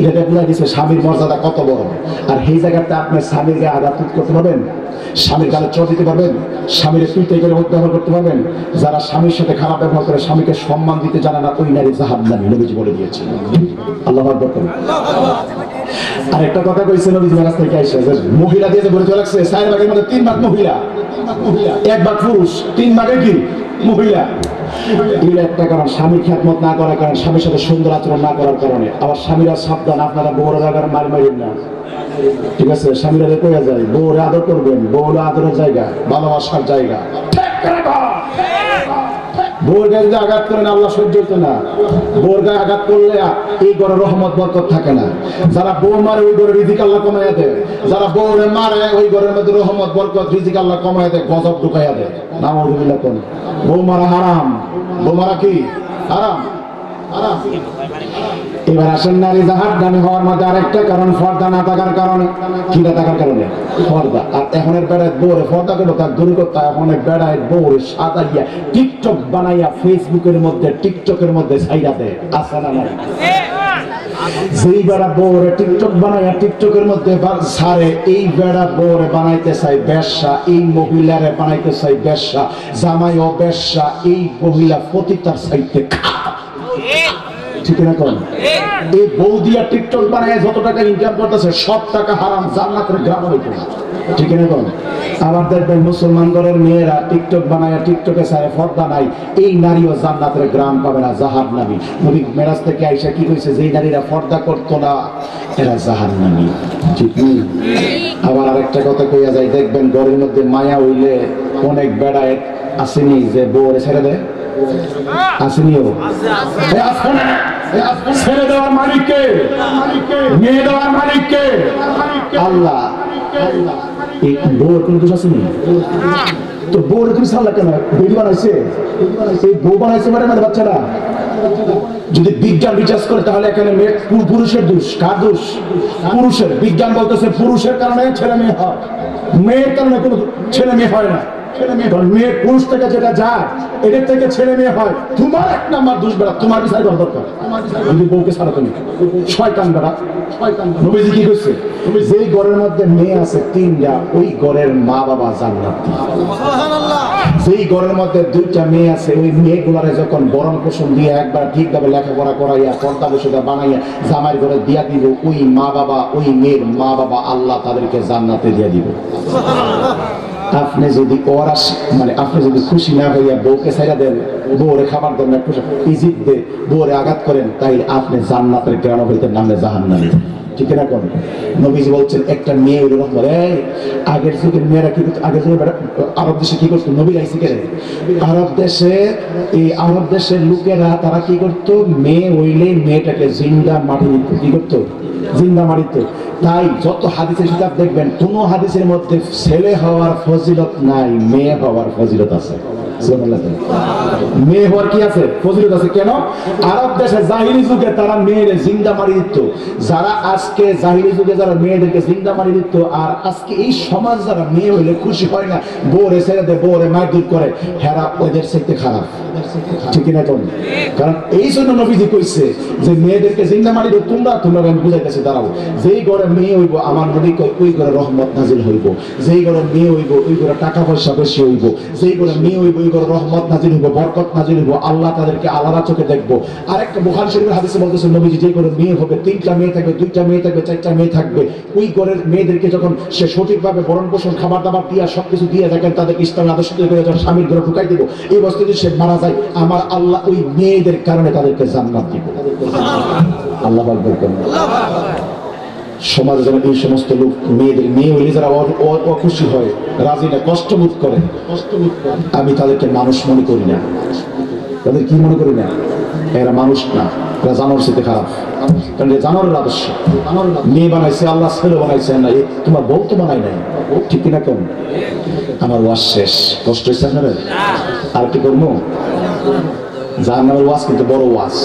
এটা বুঝা দিচ্ছে স্বামীর মর্যাদা কত বড়। আর সেই জায়গাতে আপনার স্বামীকে আঘাত করতে পারবেন, স্বামীর গালে চোট দিতে পারবেন, স্বামীর তুইতে করে ব্যবহার করতে পারবেন। যারা স্বামীর সাথে খারাপ ব্যবহার করে, স্বামীকে সম্মান দিতে জানে না, ওই নারী জাহান্নামী। নবীজি বলে দিয়েছেন। আল্লাহু আকবার। আর একটা কথা কইছে নবীজি রাস্তায় কাইসা, যে মহিলা দিয়ে বলে চলে লাগছে 4 ভাগের মধ্যে 3 ভাগ মহিলা, 1 ভাগ পুরুষ, 3 ভাগে কি মহিলা। এই একটা কারণ, স্বামীর খ্যাতমত না করার কারণে, স্বামীর সাথে সুন্দর আচরণ না করার কারণে। আবার স্বামীরা সাবধান, আপনারা বউরা জায়গার মারিন না, ঠিক আছে? স্বামীরা কয়ে যায় বউরে আদর করবেন, বউরা আদরের জায়গা, ভালোবাসার জায়গা। বউর গায়ে যদি আঘাত করেন আল্লাহ সহ্য হইতো না। বউর গায়ে আঘাত করলে এই ঘরে রহমত বরকত থাকে না। যারা বউ মারে ওই ঘরে রিজিক আল্লাহ কমাইয়া দেয়, যারা বউরে মারে ওই ঘরের মধ্যে রহমত বরকত রিজিক আল্লাহ কমাইয়া দেয়, গজব ঢুকাইয়া দেয়। নাউযুবিল্লাহ। কোন বউ মারা হারাম, বউ মারা কি হারাম। এবার আসেন নারী জাহান্নামী হওয়ার মধ্যে আরেকটা কারণ, পর্দা না থাকার কারণে। কি না থাকার কারণে? পর্দা। আর এখনের বেড়ায় বউরে পর্দা করলো তার দূর করতে, এখনের বেড়ায় বউরে সাজাইয়া টিকটক বানাইয়া ফেসবুকের মধ্যে, টিকটকের মধ্যে ছাইরা দেয়। আছে না নাই? যেই বেড়া বউরে টিকটক বানাইয়া টিকটকের মধ্যে ছাড়ে, এই বেড়া বউরে বানাইতে চাই বেশ্যা, এই মহিলারে বানাইতে চাই বেশ্যা, জামাইও বেশ্যা, এই মহিলা পতিতার চাইতে ঠিক না? কোন এই বউ দিয়া টিকটক বানায় যত টাকা ইনকাম করতেছে সব টাকা হারাম, জান্নাতের গ্রাম হইতো। ঠিক না? কোন আবার দেখবেন মুসলমান ঘরের মেয়েরা টিকটক বানায়, টিকটকে চায় পর্দা নাই, এই নারীও জান্নাতের গ্রাম পাবে না, জাহান্নামী। নবী মেরাজ থেকে আইসা কি কইছে, যেই নারীরা পর্দা করতো না এরা জাহান্নামী। ঠিক নেই? আবার আরেকটা কথা কইয়া যায়, দেখবেন ঘরের মধ্যে মায়া হইলে অনেক বেড়ায় আসেনি যে বউরে ছেড়ে দেয়, আসেনিও। ছেড়ে দেওয়ার মালিককে, মেয়ে দেওয়ার মালিককে আল্লাহ। এই বউর কোন দোষ আসেনি তো? বউরে তুমি সাল্লাহ কেন বেড়ি বানাইছে? এই বউ বানাইছে মানে বাচ্চারা যদি বিজ্ঞান রিচার্জ করে তাহলে এখানে পুরুষের দোষ। কার দোষ? পুরুষের। বিজ্ঞান বলতেছে পুরুষের কারণে ছেলে মেয়ে হয়, মেয়ের কারণে কোনো ছেলে মেয়ে হয় না। মেয়ে পুরুষ থেকে যেটা যায় এদের থেকে ছেলে মেয়ে হয়। তোমার 1 নাম্বার দোষ বেড়া, তোমার বিচার করা দরকার। যদি বউকে ছাড়ো তুমি শয়তান বেড়া। নবীজি কি কইছে? যেই ঘরের মধ্যে মেয়ে আছে 3টা, ওই ঘরের মা বাবা জান্নাতি। যেই ঘরের মধ্যে 2টা মেয়ে আছে, ওই মেয়েগুলারে যখন বরণ পোষণ দিয়ে একবার ঠিকভাবে লেখাপড়া করাইয়া পর্দা বসিয়া বানাইয়া জামাইয়ের ঘরে দিয়া দিব, ওই মা বাবা, ওই মেয়ের মা বাবা আল্লাহ তাদেরকে জান্নাতে দিয়ে দিব। আপনি যদি মানে আপনি যদি খুশি না হইয়া বউকে ছাইরা দেন, বউরে খাবার দেন, ইজিত দে, বউরে আঘাত করেন, তাইলে আপনি জান্নাতের গ্রাম হইতে নামলে জাহান্নামী। ঠিক না? কোন নবীজি বলছেন একটা মেয়ে হইল রহমত। আগের যুগের মেয়েরা কি করতো? আগের যুগের আরব দেশে কি করতো? নবী আইসি কেন আরব দেশে, এই আরব দেশের লোকেরা তারা কি করতো? মেয়ে হইলে মেয়েটাকে জিন্দা মাটি দিত। কি করতো? জিন্দা মাটিতে। তাই যত হাদিসের কিতাব দেখবেন, কোন হাদিসের মধ্যে ছেলে হওয়ার ফজিলত নাই, মেয়ে হওয়ার ফজিলত আছে। মেয়ে হওয়ার কি আছে? ফজিলত আছে। কেন? আরব দেশে জাহিলি যুগে তারা মেয়েদের জিন্দা মারি দিত। যারা আজকে জাহিলি যুগে যারা মেয়েদেরকে জিন্দা মারি দিত, আর আজকে এই সমাজ যারা মেয়ে হইলে খুশি হয় না, বউরে ছেড়ে দেয়, বউরে মারধর করে, হেরা ওদের চাইতে খারাপ। ঠিক না? কারণ এই জন্য নবীজি কইছে যে মেয়েদেরকে জিন্দা মারি দিত। তোমরা আমি বুঝাইতেছি, দাঁড়াবো। যেই ঘরে মেয়ে হইব, আমার নবী কয় ওই ঘরে রহমত নাজিল হইব। যেই ঘরে মেয়ে হইব, ওই ঘরে টাকা পয়সা বেশি হইব। যেই ঘরে মেয়ে হইব, ওই ঘরে রহমত নাজিল হইব, বরকত নাজিল হবো, আল্লাহ তাদেরকে আলাদা চোখে দেখবো। আরেকটা বুখারী শরীফের হাদিসে বলতেছে নবীজি যে ঘরে মেয়ে হবে, 3টা মেয়ে থাকবে, 2টা মেয়ে থাকবে, 4টা মেয়ে থাকবে, ওই ঘরের মেয়েদেরকে যখন সে সঠিকভাবে ভরণ পোষণ খাবার দাবার দিয়া সবকিছু দিয়ে দেখেন তাদেরকে ইসলামের আদর্শ তৈরি করে যখন স্বামীর ঘরে ঢুকাই দিব, এই অবস্থায় যদি সে মারা যায় আমার আল্লাহ ওই মেয়েদের কারণে তাদেরকে জান্নাত দিব। আল্লাহ আকবার করেন। সমাজে যেন এই সমস্ত লোক মেয়েদের মেয়ে হইলে যারা অখুশি হয়, রাজি না, কষ্ট বোধ করে, আমি তাদেরকে মানুষ মনে করি না। তাদের কি মনে করি না? এরা মানুষ না, এরা জানোয়ার সাথে খারাপ। কারণ জানোয়ারের আদর্শ মেয়ে বানাইছে আল্লাহ, ছেলে বানাইছে না, তোমার বউ তো বানাই নাই, ঠিক কিনা? কেন আমার ওয়াজ শেষ, কষ্ট হয়েছে আপনারা? আর কি করবো? জাহান্নামের ওয়াজ কিন্তু বড় ওয়াজ।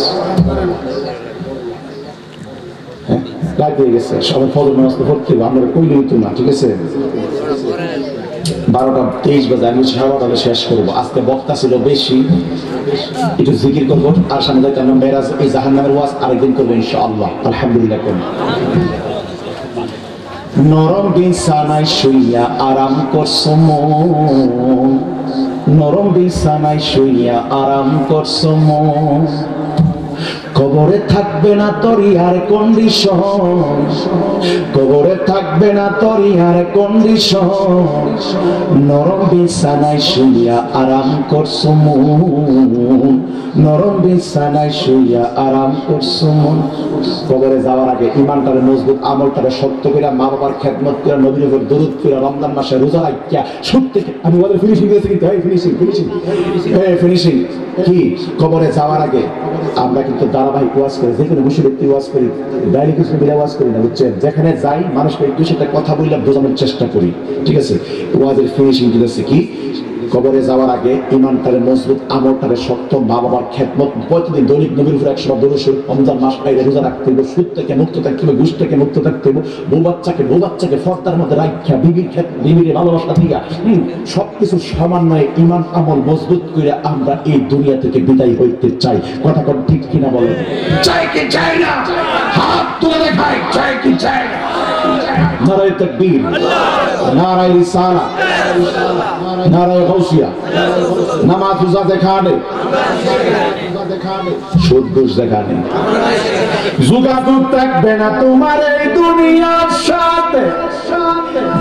রাত হয়ে গেছে, সবাই ফজর নামাজ পড়তে হবে, আমরা কইলে হইতো না, ঠিক আছে? 12:23 বাজে, আমি 12:30 শেষ করবো। আজকে বক্তা ছিল বেশি, একটু জিকির করবো, আর সামনে যাইতে আমরা মেরাজ এই জাহান্নামের ওয়াজ আরেকদিন করবো ইনশাআল্লাহ। আলহামদুলিল্লাহ। কোন নরম বিছানায় শুইয়া আরাম করছো মন, নরম বিছানায় শুইয়া আরাম করছো মন, কবরে থাকবে না তোরই আর কন্ডিশন, কবরে থাকবে না তোরই আর কন্ডিশন, নরম বিছানায় শুইয়া আরাম করছো মন, নরম বিছানায় শুইয়া আরাম করছো মন। কবরে যাওয়ার আগে ইমানটারে মজবুত, আমলটারে শক্ত করে, মা বাবার খেদমত করে, নবীর উপর দরুদ করে, রমজান মাসে রোজা রাখিয়া সত্যি আমি ওদের ফিনিশিং দিয়েছি কিন্তু ফিনিশিং ফিনিশিং ফিনিশিং কি কবরে যাওয়ার আগে আমরা কিন্তু ধারাবাহিক ওয়াজ করি, যেখানে বসে ব্যক্তি ওয়াজ করি, ডাইলি কিছু মিলে ওয়াজ করি না, বুঝছেন? যেখানে যাই মানুষকে একটু সাথে কথা বললে বোঝানোর চেষ্টা করি, ঠিক আছে? ওয়াজের ফিনিশিং দিতেছে কি কবরে যাওয়ার আগে ইমানটারে মজবুত, আমলটারে শক্ত, মা বাবার খেদমত, প্রতিদিন দৈনিক নবীর উপর 100 বার দরুদ শরীফ, রমজান মাস বাইরে রোজা রাখতে হবে, সুদ থেকে মুক্ত থাকতে হবে, ঘুষ থেকে মুক্ত থাকতে হবে, বউ বাচ্চাকে ফর্দার মধ্যে রাখা, বিবির ভালোবাসা দিয়া সবকিছু সমন্বয়ে ইমান আমল মজবুত করে আমরা এই দুনিয়া থেকে বিদায় হইতে চাই। কথা কোন ঠিক কিনা বলেন? চাই কি চাই না? হাত তুলে দেখাই, চাই কি চাই না? নারায়ে তাকবীর, নারায়ে রিসালাত, নারায়ে গাউসিয়া, নামাজ রোজা দেখানে, সুদ ঘুষ দেখানে, যোগাযোগ থাকবে না তোমার এই দুনিয়ার সাথে,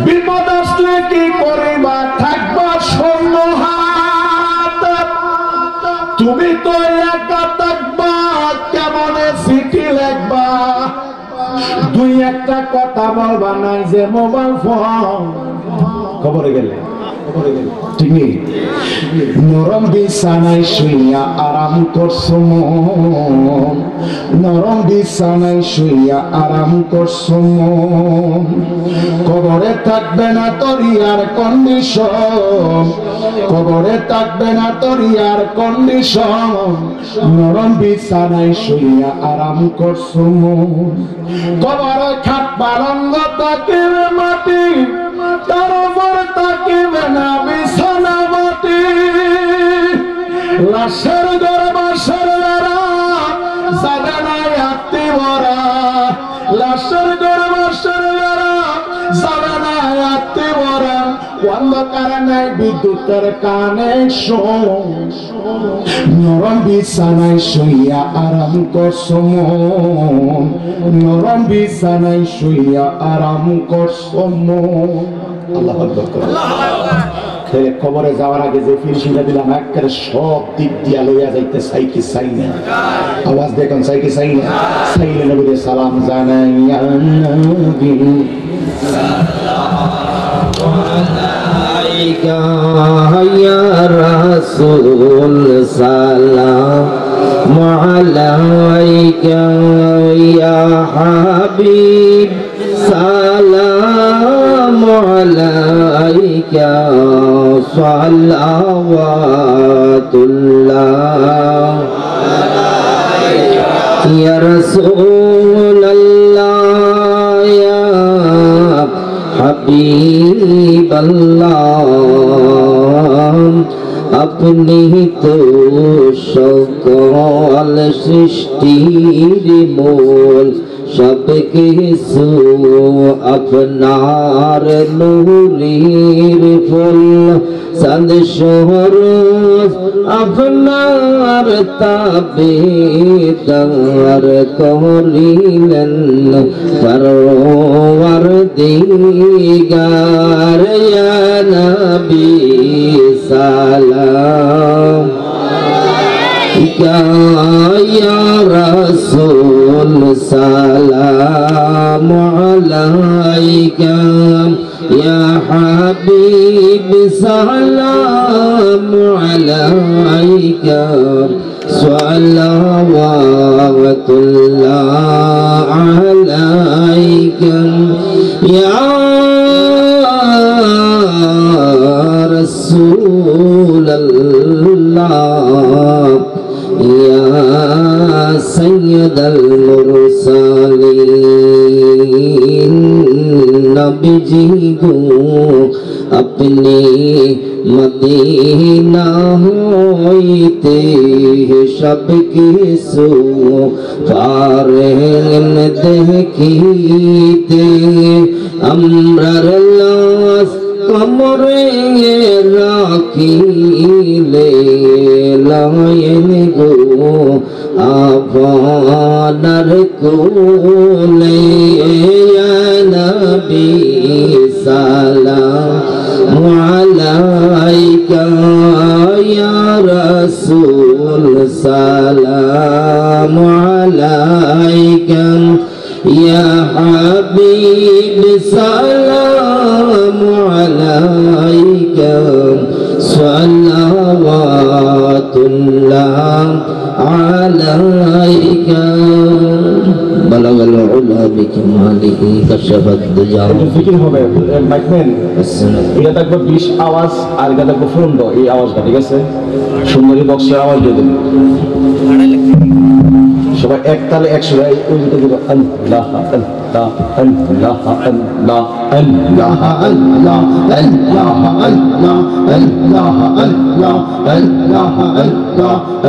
বিপদ আসলে কি করিবা, থাকবা শূন্য হাত, তুমি তো একা থাকবা, কেমনে চিঠি লিখবা, দুই একটা কথা বলবা নাই যে মোবাইল ফোন, খবরে গেলে ঠিক নেই। নরম বিছানায় শুইয়া আরাম করছো মন, নরম বিছানায় শুইয়া আরাম করছো মন, কবরে থাকবে না তোরই আর কন্ডিশন, কবরে থাকবে না তোরই আর কন্ডিশন, নরম বিছানায় শুইয়া আরাম করছো মন, কবরে খাটবা রঙ্গ তাকিবে মাটি, তার উপর তাকিবে না বিছানা মাটি, লাশের ঘরে বাসর বেড়া যাবে না আত্মীয়রা, লাশের ঘরে বাসর বেড়া যাবে না আত্মীয়রা, অন্ধকার নাই বিদ্যুতের কানেকশন, নরম বিছানায় শুইয়া আরাম করছো মন, নরম বিছানায় শুইয়া আরাম করছো মন। আল্লাহু আকবার। কবরে যাওয়ার আগে যে ফিনিশিংটা দিলাম একেবারে সব দিক দিয়া লইয়া যাইতে চাই কি চাই না? আওয়াজ দেখুন, চাই কি চাই না? চাইলে নবীর সালাম জানাই, ইয়া নবী আলাইকা ইয়া রাসূল সালাম আলাইকা ইয়া হাবিব সালাম আলাইকা সালাওয়াতুল্লাহ ইয়া রাসূলুল্লাহ ইয়া হাবিবাল্লাহ, আপনি তো সকল সৃষ্টির মূল, সব কিছু আপনার নূরের ফুল, চাঁদ সরোজ আপনার তাবেদার করিলেন পরওয়ারদিগার ইয়া নবী সালাম या रसूल सलाम अलैका या हबीब सलाम अलैका सल्लल्लाहु अलैका या रसूल अल्लाह या सैयदल मुरसलीन नबी जी को अपने मदीना होते सबके सो फारेन देखीते अमरर लास कमरे राखीले लायन गो आवानर कोले या नबी सलाम अलैका या रसूल सलाम अलैका या हबीब सलाम अलैका सल्लल्लाहु अलैका बलगल उला बिकमालिही कशफत दुजा জিকির হবে মাইকম্যান এটা থাকবে 20 আওয়াজ আর এটা থাকবে 15 এই আওয়াজটা ঠিক আছে সুন্দরী বক্সের আওয়াজ দিয়ে দেন সবাই এক তালে 100 ওই দিকে দিব আল্লাহ আল্লাহ আল্লাহ আল্লাহ আল্লাহ আল্লাহ আল্লাহ আল্লাহ আল্লাহ আল্লাহ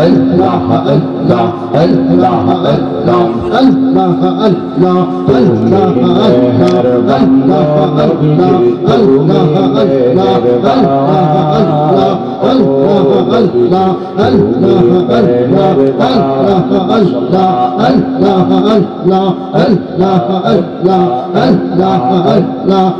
আল্লাহ আল্লাহ আল্লাহ আল্লাহ আল্লাহ আল্লাহ আল্লাহ আল্লাহ আল্লাহ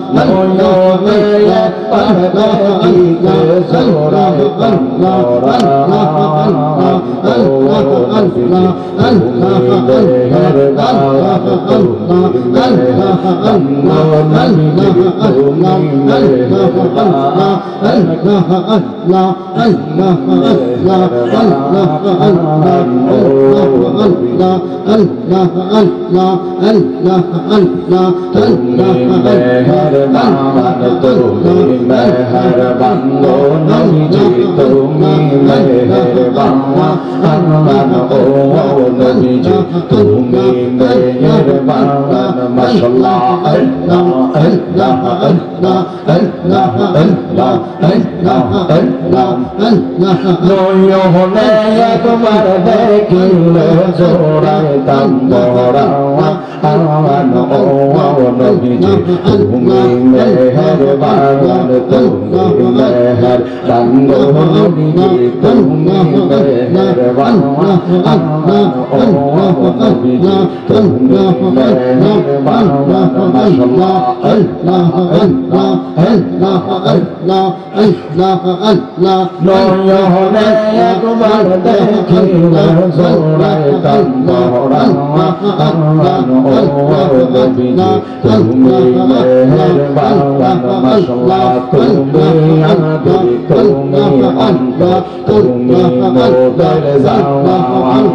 তোমার দেখিলে জোড়ায় দাম বড়াওয়া আওয়ান ও নবীজি তুমি মেহেরবান তুমি মেহের বান নবীজি তুমি মেহেরবান আওয়ান ও নবীজি তুমি মেহেরবান মাশাআল্লাহ আল্লাহ আল্লাহ আল্লাহ আল্লাহ আল্লাহ আল্লাহ নয়নে তোমার দেখিলে জোড়ায় দাম বড়াওয়া আওয়ান ও নবীজি তুমি মেহেরবান মাশাআল্লাহ তুমি আদি তুমি অন্ত তুমি মোদের জাওয়ান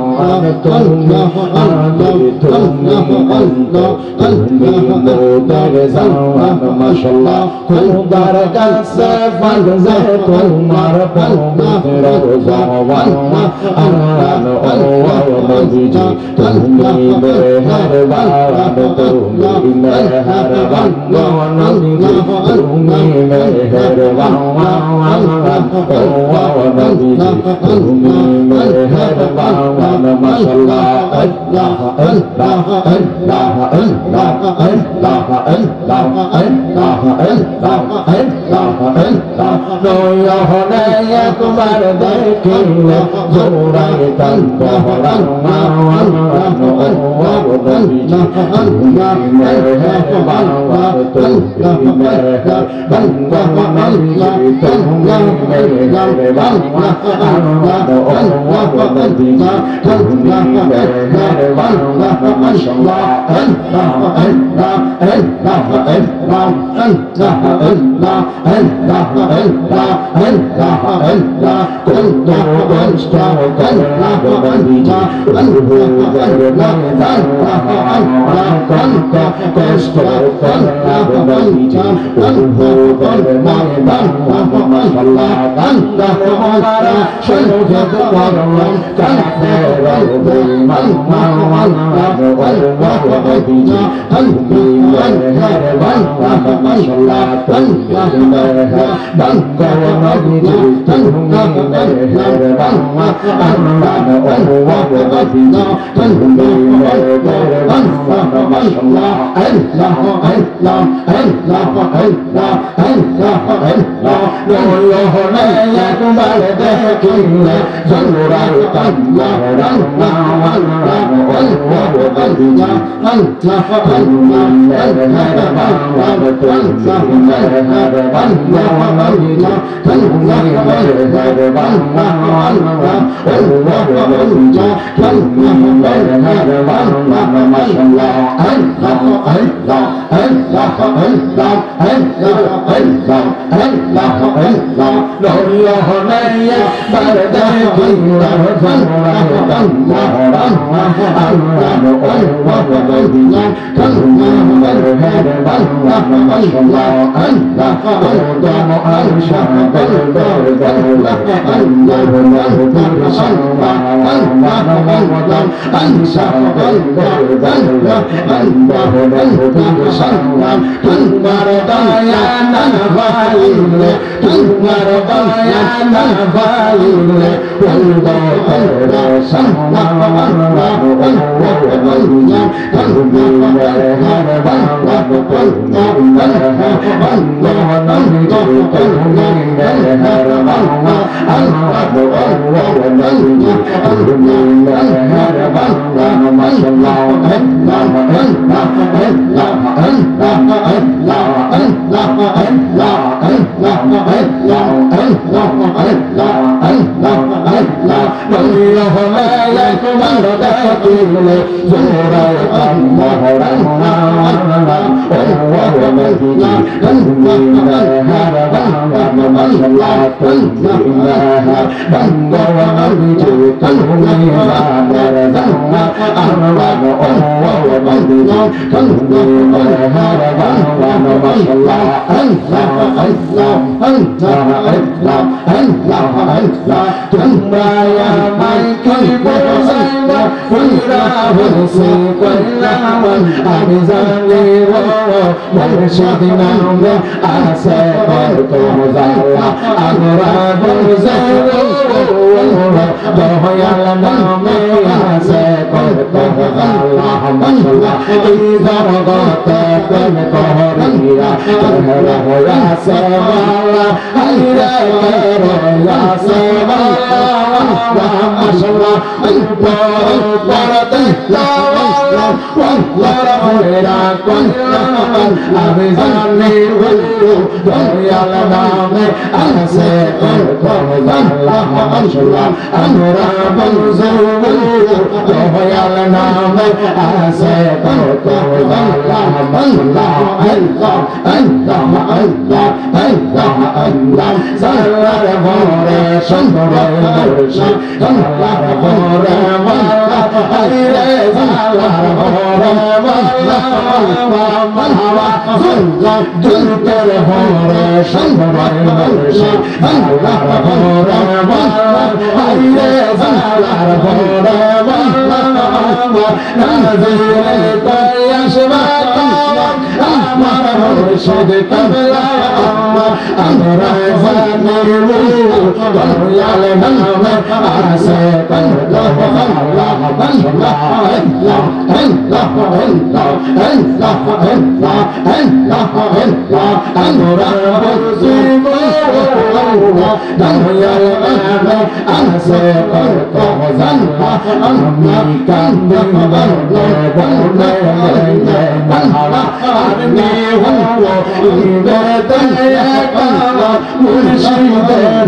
তুমি আদি তুমি অন্ত তুমি মোদের জাওয়ান মাশাআল্লাহ খোদার কাছে ফরজে তোমার পবিত্র জাওয়ান আওয়ান ও নবীজি তুমি মেহেরবান তুমি মেহেরবান নবীজি তুমি মেহেরবান ও নবীজি তুমি মেহেরবান মাশাআল্লাহ আল্লাহ আল্লাহ আল্লাহ আল্লাহ আল্লাহ আল্লাহ আল্লাহ নয়নে একবার দেখিলে জোড়ায় কান্দরা আমরা বুঝিব দয়াল নামে আছে কত জানা আমি কান্দে বলে আর নেহ বেদয়া কালা মুর্শিদের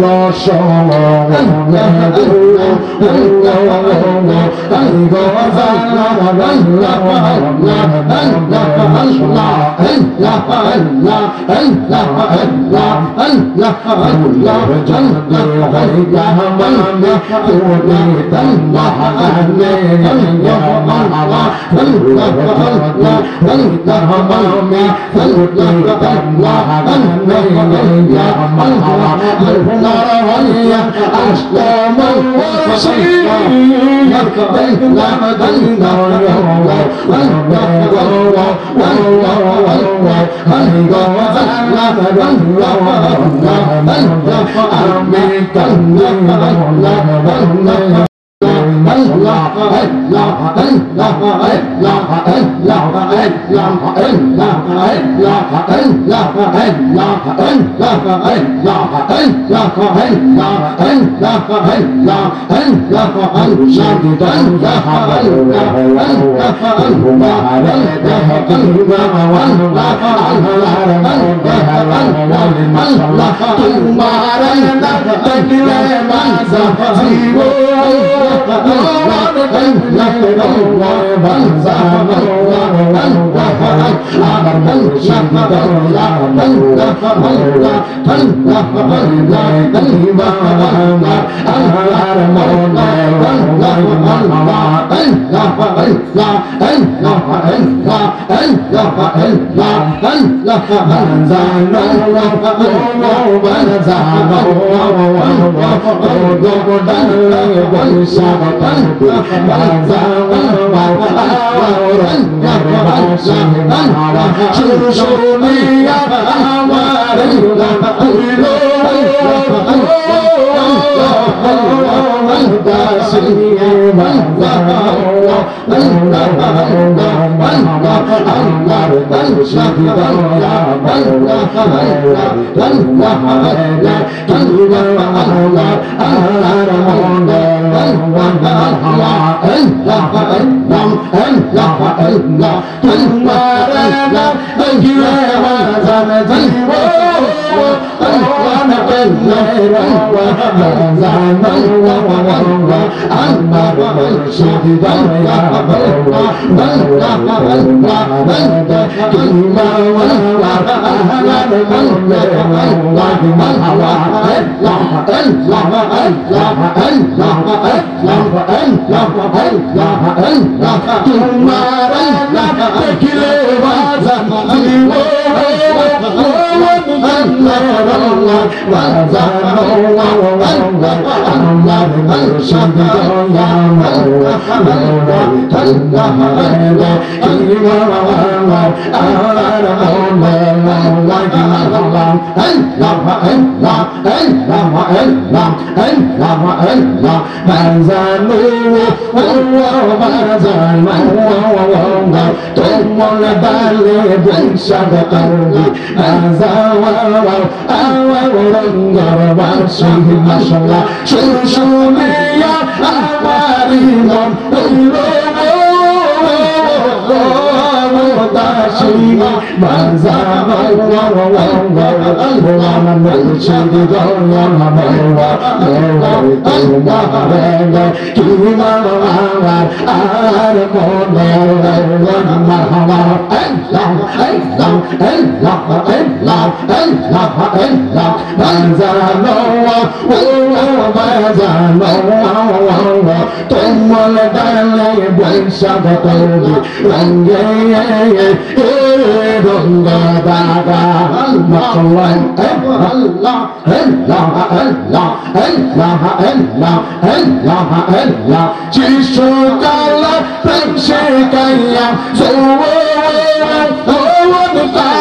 Kaya, so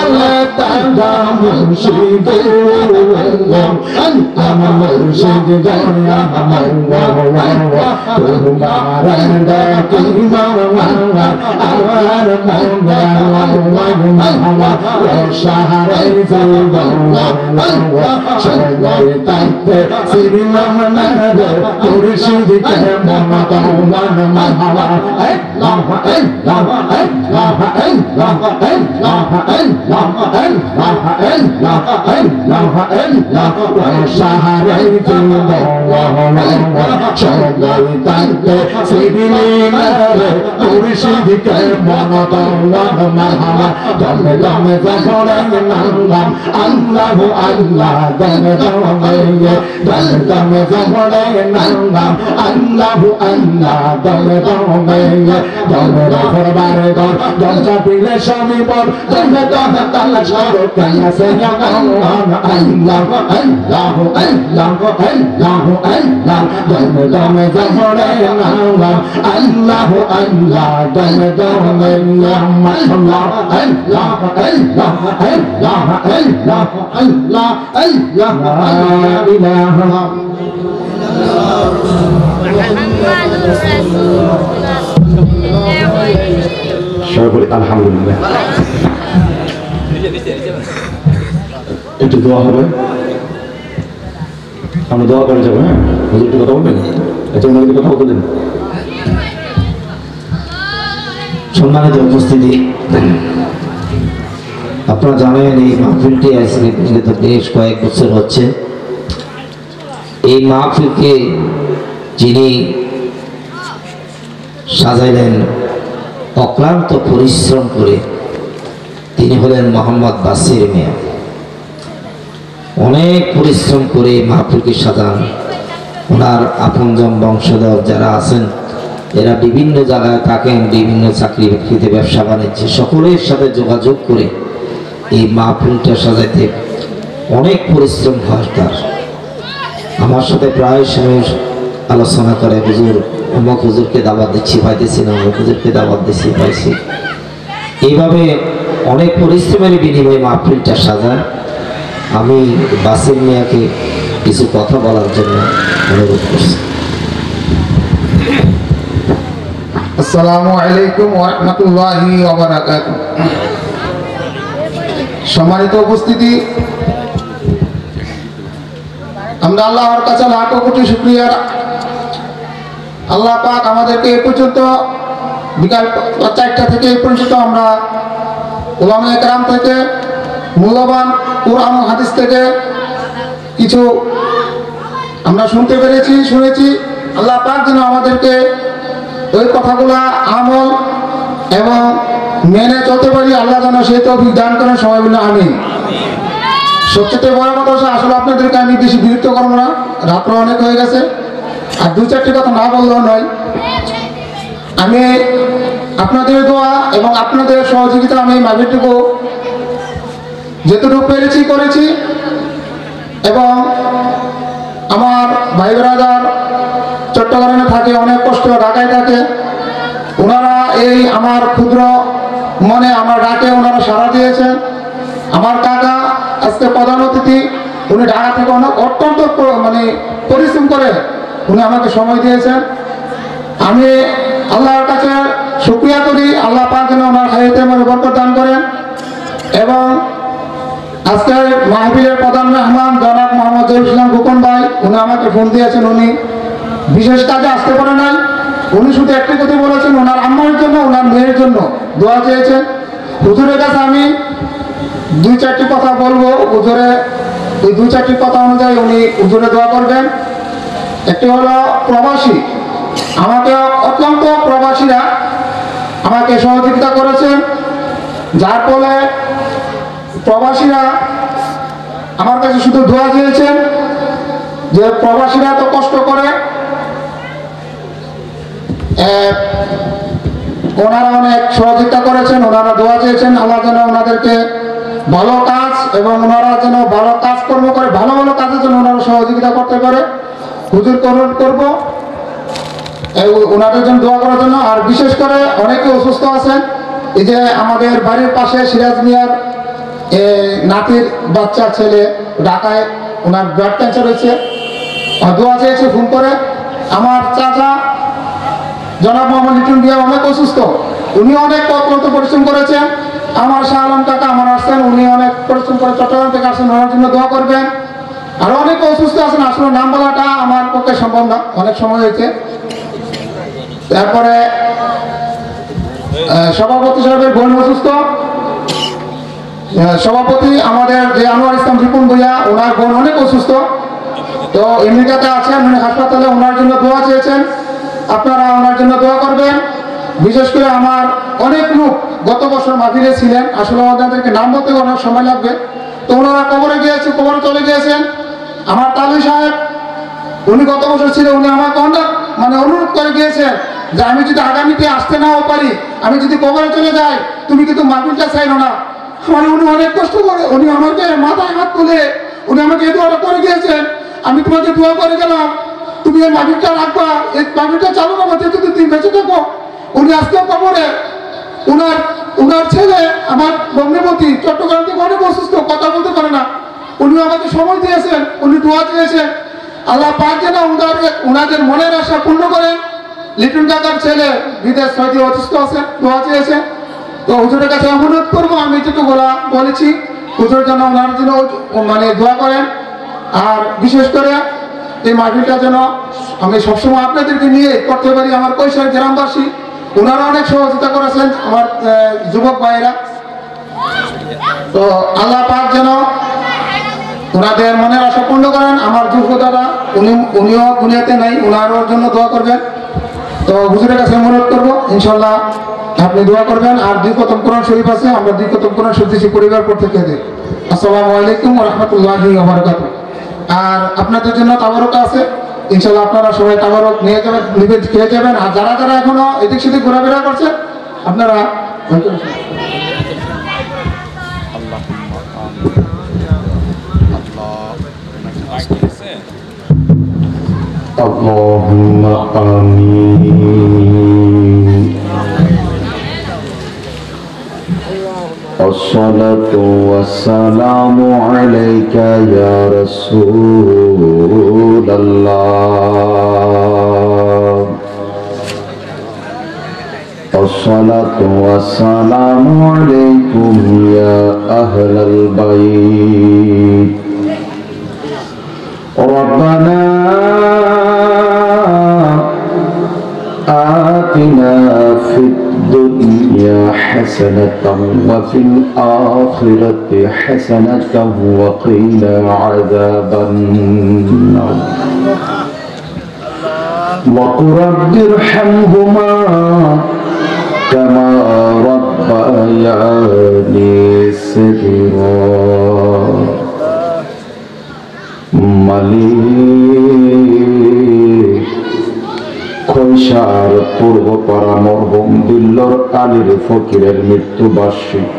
বলে দাদা মুর্শিদ আমার মুর্শিদ গয়া তোমার ডাকি মাওলা আমার মনে সাহারে সবাই তাইতে শ্রীরামনাথ মুর্শিদ কে মন দমন মহালা আল্লাহ আল্লাহ আল্লাহ আল্লাহ আল্লাহ আল্লাহ আল্লাহ আল্লাহ আল্লাহ আল্লাহ সাহারে সবাই তাইতে শ্রীরামনাথ মুর্শিদ কে মন দমন মহালা দমে দমে জহরে নাম আল্লাহ আল্লাহ দমে দমে দমে জহরে নাম আল্লাহ আল্লাহ দমে দমে দমে দরবারে দর দরজা পিলে স্বামী পর দমে দমে তালা সরো কায়া সে আল্লাহ আল্লাহ আল্লাহ আল্লাহ আল্লাহ দমে দমে জহরে নাম আল্লাহ আল্লাহ দমে দমে আল্লাহ আল্লাহ আল্লাহ আল্লাহ আল্লাহ আল্লাহ আল্লাহ লা ইলাহা সবাই বলি আলহামদুলিল্লাহ। একটু দোয়া হবে, আমরা দোয়া করে যাবো। হ্যাঁ, হুজুর একটু কথা বলবেন, এটা ওনাদের কথা বলতে দিন। সম্মানিত উপস্থিতি, আপনারা জানেন এই মাহফিলটি আজকে বেশ কয়েক বছর হচ্ছে। এই মাহফিলকে যিনি সাজাইলেন অক্লান্ত পরিশ্রম করে, তিনি হলেন মোহাম্মদ বাসির মিয়া। অনেক পরিশ্রম করে মাহফিলকে সাজান। ওনার আপনজন বংশধর যারা আছেন এরা বিভিন্ন জায়গায় থাকেন, বিভিন্ন চাকরি বাকরিতে, ব্যবসা বাণিজ্যে, সকলের সাথে যোগাযোগ করে এই মাহফিলটা সাজাইতে অনেক পরিশ্রম হয় তার। আমার সাথে প্রায় সময় আলোচনা করে, হুজুর অমুক হুজুরকে দাওয়াত দিচ্ছি, পাইতেছি না, অমুক হুজুরকে দাওয়াত দিচ্ছি, পাইছি। এইভাবে অনেক পরিশ্রমের বিনিময়ে মাহফিলটা সাজায়। আমি বাসির মিয়াকে কিছু কথা বলার জন্য অনুরোধ করছি। আসসালামু আলাইকুম ওয়া রাহমাতুল্লাহি ওয়া বারাকাতুহু। সম্মানিত উপস্থিতি, আমরা আল্লাহর কাছে লাখো কোটি শুকরিয়া। আল্লাহ পাক আমাদেরকে এ পর্যন্ত বিকাল 4টা থেকে এই পর্যন্ত আমরা উলামায়ে কেরাম থেকে মূল্যবান কুরআন ও হাদিস থেকে কিছু আমরা শুনতে পেরেছি, শুনেছি। আল্লাহ পাক যেন আমাদেরকে ওই কথাগুলা আমল এবং মেনে চলতে পারি, আল্লাহ যেন সেই তৌফিক দান করেন। সবাই বলে আমিন। সবচেয়ে বড় কথা হচ্ছে, আসলে আপনাদেরকে আমি বেশি বিরক্ত করবো না, রাত্র অনেক হয়ে গেছে। আর 2-4টি কথা না বললেও নয়। আমি আপনাদের দোয়া এবং আপনাদের সহযোগিতা আমি মাঝেটুকু যেটুকু পেরেছি করেছি। এবং আমার ভাই ব্রাদার চট্টগ্রামে থাকে, অনেক কষ্ট, ঢাকায় থাকে। ওনারা এই আমার ক্ষুদ্র মনে আমার ডাকে ওনারা সাড়া দিয়েছেন। আমার কাকা আজকে প্রধান অতিথি, উনি ঢাকা থেকে অত্যন্ত পরিশ্রম করে উনি আমাকে সময় দিয়েছেন। আমি আল্লাহর কাছে শুকরিয়া করি, আল্লাহ পাক যেন ওনার হায়াতে বরকত দান করেন। এবং আজকের মাহফিলের প্রধান মেহমান জনাব মোহাম্মদ জহির ইসলাম খোকন ভাই, উনি আমাকে ফোন দিয়েছেন। উনি বিশেষ কাজে আসতে পারে নাই। উনি শুধু একটি কথা বলেছেন, ওনার আম্মার জন্য, ওনার মেয়ের জন্য দোয়া চেয়েছেন। হুজুরের কাছে আমি 2-4টি কথা বলবো। হুজুরে ওই 2-4টি কথা অনুযায়ী উনি হুজুরে দোয়া করবেন। একটি হলো প্রবাসী, আমাকে অত্যন্ত প্রবাসীরা আমাকে সহযোগিতা করেছেন, যার ফলে প্রবাসীরা আমার কাছে শুধু দোয়া চেয়েছেন যে প্রবাসীরা তো কষ্ট করে, ওনারা অনেক সহযোগিতা করেছেন, ওনারা দোয়া চেয়েছেন আল্লাহ যেন ওনাদেরকে ভালো কাজ এবং ওনারা যেন ভালো কাজকর্ম করে, ভালো ভালো কাজের জন্য ওনারা সহযোগিতা করতে পারে। হুজুর করব ওনাদের জন্য দোয়া করার জন্য। আর বিশেষ করে অনেকে অসুস্থ আছেন, এই যে আমাদের বাড়ির পাশে সিরাজ মিয়ার নাতির বাচ্চা ছেলে ঢাকায়, ওনার ব্লাড ক্যান্সার হয়েছে, দোয়া চেয়েছে ফোন করে। আমার চাচা জনাব মোহাম্মদ লিটন মিয়া অনেক অসুস্থ, উনি অনেক কত পরিশ্রম করেছেন। আমার শাহ আলম কাকা আমার আসছেন, উনি অনেক পরিশ্রম করে চট্টগ্রাম থেকে আসছেন, ওনার জন্য দোয়া করবেন। আর অনেক অসুস্থ আছেন, আসলে নাম বলাটা আমার পক্ষে সম্ভব না, অনেক সময় হয়েছে। তারপরে সভাপতি সাহেবের বোন অসুস্থ, সভাপতি আমাদের যে আনোয়ার ইসলাম রিপন ভূঁইয়া, ওনার বোন অনেক অসুস্থ, তো আমেরিকাতে আছেন, উনি হাসপাতালে, ওনার জন্য দোয়া চেয়েছেন, আপনারা ওনার জন্য দোয়া করবেন। বিশেষ করে আমার অনেক লোক গত বছর মাহফিলে ছিলেন, আসলে ওনাদেরকে নাম বলতে অনেক সময় লাগবে, তো ওনারা কবরে চলে গিয়েছেন। আমার তালুই সাহেব, উনি গত বছর ছিল, উনি আমাকে অনেক অনুরোধ করে গিয়েছেন যে আমি যদি আগামীতে আসতে নাও পারি, আমি যদি কবরে চলে যাই, তুমি কিন্তু মাহফিলটা চাইলো না। উনি অনেক কষ্ট করে, উনি আমাকে মাথায় হাত তুলে উনি আমাকে এই দোয়াটা করে গিয়েছেন, আমি তোমাকে দোয়া করে গেলাম, তুমি এই মাহফিলটা রাখবা, এই মাহফিলটা চালু রাখবা, যদি তুমি বেঁচে থাকো। উনি আজকে কবরে, উনার ছেলে আমার বঙ্গবতী চট্টগ্রাম থেকে অনেক অসুস্থ, কথা বলতে পারে না, উনি আমাকে সময় দিয়েছেন, উনি দোয়া চেয়েছেন। আল্লাহ পাক যেন উনাদের মনের আশা পূর্ণ করেন। লিটন কাকার ছেলে বিদেশ সৌদি অসুস্থ আছে, দোয়া চেয়েছে, তো হুজুরের কাছে অনুরোধ করবো, আমি যেটুকু বলেছি হুজুর যেন ওনার জন্য দোয়া করেন। আর বিশেষ করে এই মাহফিলটা যেন আমি সবসময় আপনাদেরকে নিয়ে করতে পারি। আমার কৈশোর গ্রামবাসী ওনারা অনেক সহযোগিতা করেছেন, আমার যুবক ভাইয়েরা, তো আল্লাহ পাক যেন ওনাদের মনের আশা পূর্ণ করেন। আমার যুবকদারা উনিও দুনিয়াতে নাই, ওনারও জন্য দোয়া করবেন। তো হুজুরের কাছে অনুরোধ করবো, ইনশাল্লাহ আপনি দোয়া করবেন। আর 2 খতম কোরআন শরীফ আছে, আমরা 2 খতম কোরআন শরীফ পরিবার পড়তে খেতে। আসসালামু আলাইকুম ওয়া রাহমাতুল্লাহি ওয়া বারাকাতুহু। আর আপনাদের জন্য তাবারক আছে, ইনশাল্লাহ আপনারা সবাই তাবারক নিয়ে যাবেন, খেয়ে যাবেন। আর যারা যারা এখনো এদিক সেদিক ঘোরাফেরা করছে, আপনারা اللهم آمين. الصلاة والسلام عليك يا رسول الله. الصلاة والسلام عليكم يا أهل البيت. ربنا آتنا في الدنيا حسنة وفي الآخرة حسنة وقنا عذاب النار. وقل رب ارحمهما كما ربياني صغيرا. মালিক খৈশার পূর্বপাড়া মরহুম দিল্লর আলীর ফকিরের মৃত্যুবার্ষিক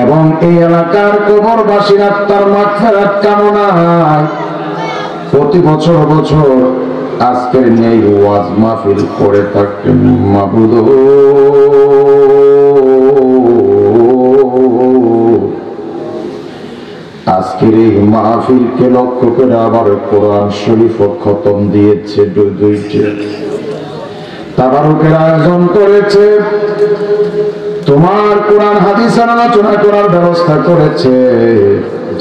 এবং এই এলাকার কবরবাসীর আত্মার মাগফিরাত কামনায় প্রতি বছর আজকের নেই ওয়াজ মাহফিল করে থাকেন। মাবুদ আজকের এই মাহফিলকে লক্ষ্য করে আবার কোরআন শরীফ খতম দিয়েছে, 2টি তাবারুকের আয়োজন করেছে, তোমার কোরআন হাদিস আলোচনা করার ব্যবস্থা করেছে,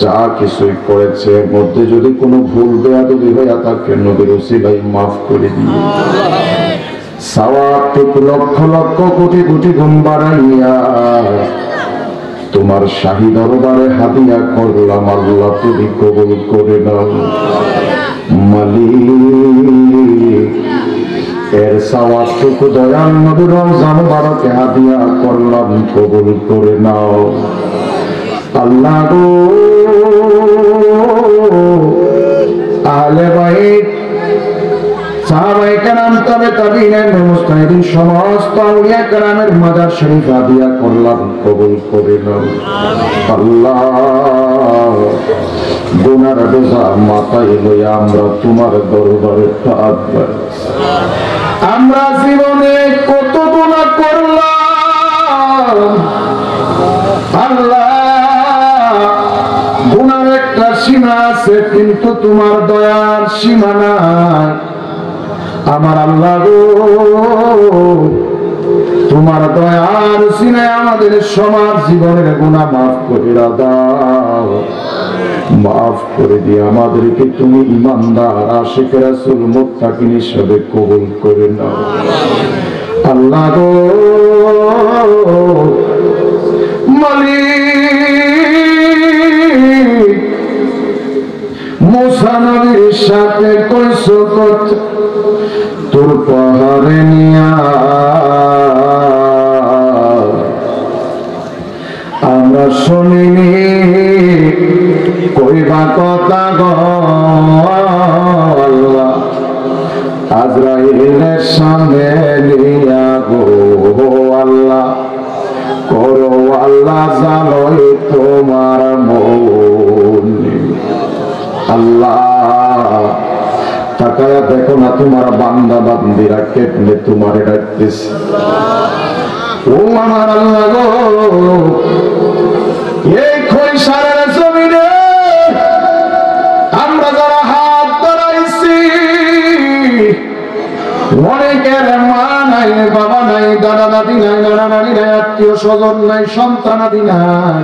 যা কিছুই করেছে মধ্যে যদি কোনো ভুল বেয়াদবি হয়ে থাকে নবীর ওসিলায় মাফ করে দিয়ে সওয়াবটুকু লক্ষ লক্ষ কোটি কোটি গুণ বাড়াইয়া তোমার শাহী দরবারে হাদিয়া করলাম। আল্লাহ তুমি কবুল করে নাও। মালিক এর সওয়াবটুকু দয়াল নবীর রমজান মুবারকে হাদিয়া করলাম, কবুল করে নাও। আল্লাহ গো, আহলে বাইত সাহাবায়ে কেরাম তবে তাবিঈন মুজতাহিদিন সমস্ত আউলিয়া কেরামের মাজার শরীফ হাদিয়া করলাম, কবুল করে নাও। আল্লাহ গুনার বোঝা মাথায় লইয়া আমরা তোমার দরবারে থাকব। আমরা জীবনে কত গুনাহ করলাম, তোমার দয়ার সীমানা। আমার আল্লাহ গো, তোমার দয়ার সিনায় আমাদের সমাজ জীবনের গুনাহ মাফ করে দাও, মাফ করে দিয়ে আমাদেরকে তুমি ইমানদার আশিক রাসূল মুত্তাকিন হিসেবে কবুল করে নাও। আল্লাহ গো মালিক, মুসা নবীর সাথে কইছো কথা, তোর পাহাড়ে নিয়া আমরা শুনিনি কইবা কথা গো আল্লাহ, আজরাইলের সামনে নিয়া গো আল্লাহ, করো আল্লাহ জানোই তোমার মন। আল্লাহ তাকায়া দেখো না তোমার বান্দা বান্দিরা কেমনে তোমারে ডাকতেছে। ও আমার আল্লাহ গো, এই খৈশারের জমিনে আমরা যারা হাত বাড়াইছি, অনেকের মা নাই, বাবা নাই, দাদা দাদি নাই, নানা নানি নাই, আত্মীয় স্বজন নাই, সন্তানাদি নাই।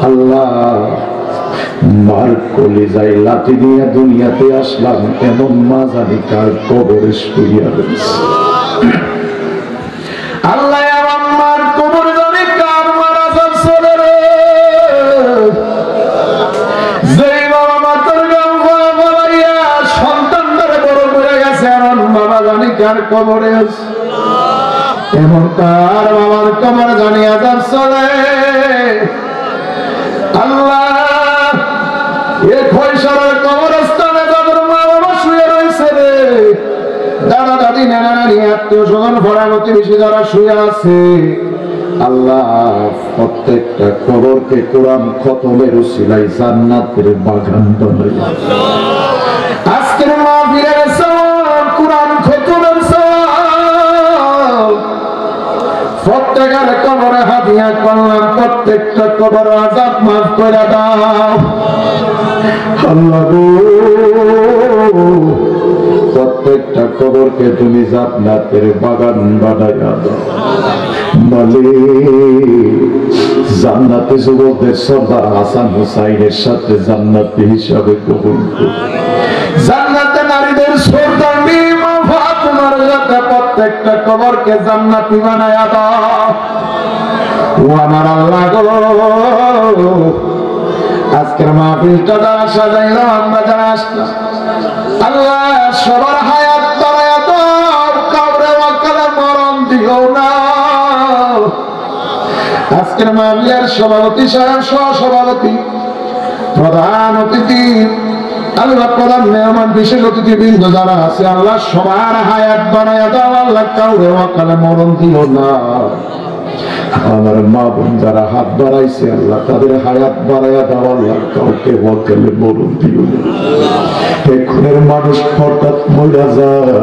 আল্লাহ মার কলিজায় লাঠি দিয়া দুনিয়াতে আসলাম, এমন মা জানি কার কবরে শুইয়া রয়েছে। আল্লাহ আমার মার কবর জানি কার মারা যাচ্ছে রে, যেই বাবা মাতার গাম বাবাইয়া সন্তানদের বড় করে গেছে, এমন বাবা জানি কার কবরে আছে, এমন কার বাবার কবর জানিয়া যাচ্ছে রে। আল্লাহ এই খৈশারের কবরস্থানে যাদের মা বাবা শুয়ে রয়েছে রে, দাদা দাদি নানা নানি আত্মীয় স্বজন ভরা প্রতিবেশী যারা শুয়ে আছে, আল্লাহ প্রত্যেকটা কবরকে কোরআন খতমের উসিলায় জান্নাতের বাগান বানাইয়া আজকের মাহফিলের সওয়াব, কোরআন খতমের সওয়াব প্রত্যেকের কবরে হাদিয়া করলাম, প্রত্যেকটা কবর আযাব মাফ করে দাও। আল্লাহ গো প্রত্যেকটা কবরকে তুমি জান্নাতের বাগান বানাইয়া দাও। মালিক জান্নাতে যুবকদের সর্দার হাসান হুসাইনের সাথে জান্নাতি হিসাবে কবুল করো। জান্নাতে নারীদের সর্দার মা ফাতেমার সাথে প্রত্যেকটা কবরকে জান্নাতি বানাইয়া দাও। ও আমার আল্লাহ গো, আজকের মাহফিলটা যারা সাজাইলাম, আমরা যারা আসলাম, আল্লাহ সবার হায়াত বাড়াইয়া দাও, কাউরে ওয়াকালে মরণ দিও না। আজকের মাহফিলের সভাপতি সাহেব, সহসভাপতি, প্রধান অতিথি, আল্লাহ প্রধান মেহমান, বিশেষ অতিথিবৃন্দ যারা আছে, আল্লাহ সবার হায়াত বাড়াইয়া দাও, আল্লাহ কাউরে ওয়াকালে মরণ দিও না। আমার মা বোন যারা হাত বাড়াইছে, আল্লাহ তাদের হায়াত বাড়াইয়া দাও, আল্লাহ কাউকে ওয়াকালে মরণ দিও না। এখনের মানুষ হঠাৎ মরে যায়,